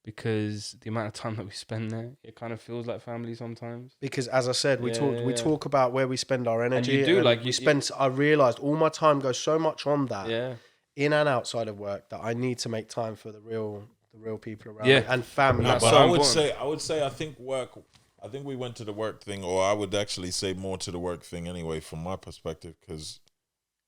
because the amount of time that we spend there, it kind of feels like family sometimes. because as I said, we talk about where we spend our energy. you do, like, I realized all my time goes so much on that. Yeah. In and outside of work that I need to make time for the real people around Yeah. me and family. That's But so I important. would say, I think we went to the work thing, or I would actually say more to the work thing anyway, from my perspective, because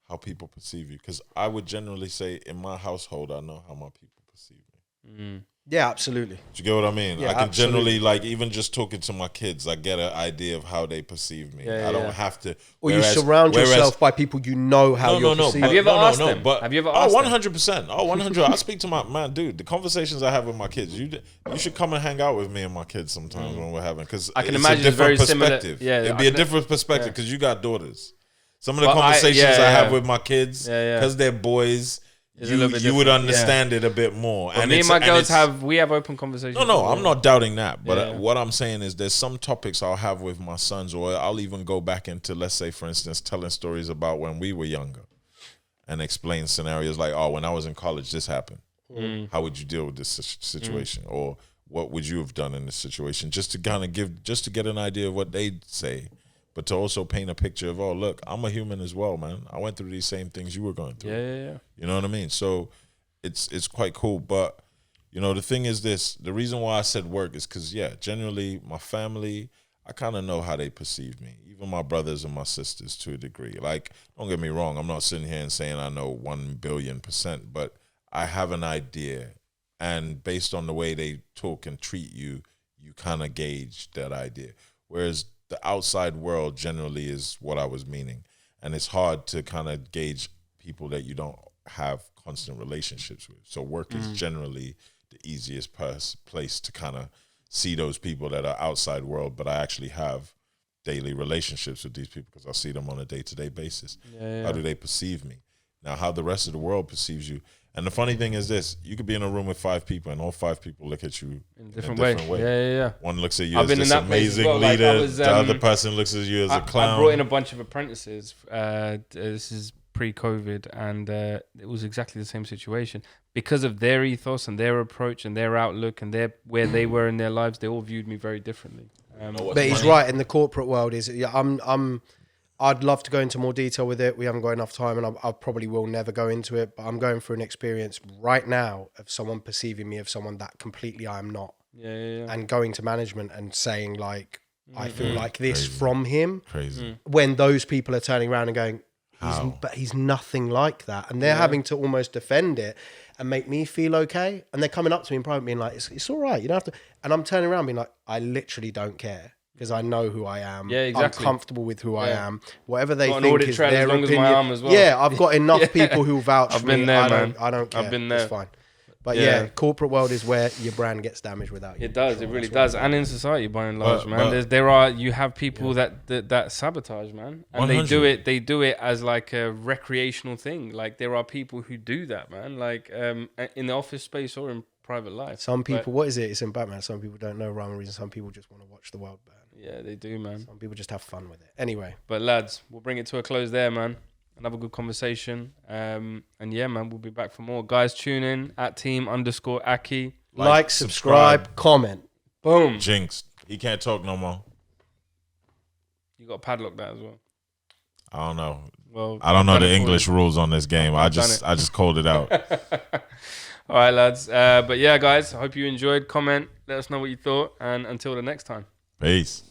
how people perceive you. Because I would generally say in my household, I know how my people perceive me. Yeah, absolutely. Do you get what I mean? Yeah, I can absolutely. generally, like, even just talking to my kids, I get an idea of how they perceive me. Yeah, I don't yeah. have to. Or you surround yourself by people you know how you're perceived. Have you ever asked them? But Have you ever asked them? 100%. Oh, 100. I speak to my man, dude. The conversations I have with my kids, you should come and hang out with me and my kids sometimes when we're having, because I can it's imagine a it's very different similar. perspective. Yeah, it'd be a different perspective because you got daughters. Some of the But conversations I have with my kids, Yeah. because they're boys, It's a little bit you would different. understand it a bit more. But me and my girls we have open conversations. No, I'm not doubting that. But Yeah. what I'm saying is there's some topics I'll have with my sons, or I'll even go back into, let's say, for instance, telling stories about when we were younger and explain scenarios like, oh, when I was in college, this happened. How would you deal with this situation? Or what would you have done in this situation? Just to kind of just to get an idea of what they'd say, but to also paint a picture of, oh, look, I'm a human as well, man. I went through these same things you were going through. Yeah. You know what I mean? So it's quite cool. But, you know, the thing is this. The reason why I said work is because, generally my family, I kind of know how they perceive me. Even my brothers and my sisters to a degree. Like, don't get me wrong. I'm not sitting here and saying I know 1,000,000,000%, but I have an idea. And based on the way they talk and treat you, you kind of gauge that idea. Whereas the outside world generally is what I was meaning. And it's hard to kind of gauge people that you don't have constant relationships with. So work is generally the easiest place to kind of see those people that are outside world, but I actually have daily relationships with these people because I see them on a day-to-day basis. Yeah. How do they perceive me? Now, how the rest of the world perceives you. And the funny thing is this, you could be in a room with 5 people and all 5 people look at you in a different way. Yeah. One looks at you I've as been in this that place as amazing well. Like, leader. The other person looks at you as a clown. I brought in a bunch of apprentices. This is pre-COVID, and it was exactly the same situation. Because of their ethos and their approach and their outlook and where they were in their lives, they all viewed me very differently. But he's right. In the corporate world, I'd love to go into more detail with it. We haven't got enough time, and I probably will never go into it. But I'm going through an experience right now of someone perceiving me of someone that completely I am not. Yeah. And going to management and saying like, I feel like this from him. Crazy. When those people are turning around and going, How? but he's nothing like that. And they're having to almost defend it and make me feel okay. And they're coming up to me in private being like, it's all right. You don't have to. And I'm turning around being like, I literally don't care. Because I know who I am. Yeah, exactly. I'm comfortable with who I am. Whatever they Got an think audit is trail their as long as opinion. my arm as well. Yeah, I've got enough people who vouch I've for been me. there, I man. don't care. I've been there. It's fine. But Yeah. corporate world is where your brand gets damaged without you. It does. Sure, It really that's does. And in society, by and large, But- man, you have people that sabotage, man, and 100. they do it as like a recreational thing. Like there are people who do that, man. Like in the office space or in private life. Some people, what is it? It's in Batman. Some people don't know rhyme or reason. Some people just want to watch the world burn. Yeah, they do, man. Some people just have fun with it. Anyway, But lads, we'll bring it to a close there, man. Another good conversation. And yeah, man, we'll be back for more. Guys, tune in at team_Akhi. like, subscribe, comment. Boom. Jinx. He can't talk no more. You got to padlock that as well. I don't know. Well, I don't know I've the done it for English you. rules on this game. I I've done just called it out. All right, lads. But yeah, guys, I hope you enjoyed. Comment. Let us know what you thought. And until the next time. Peace.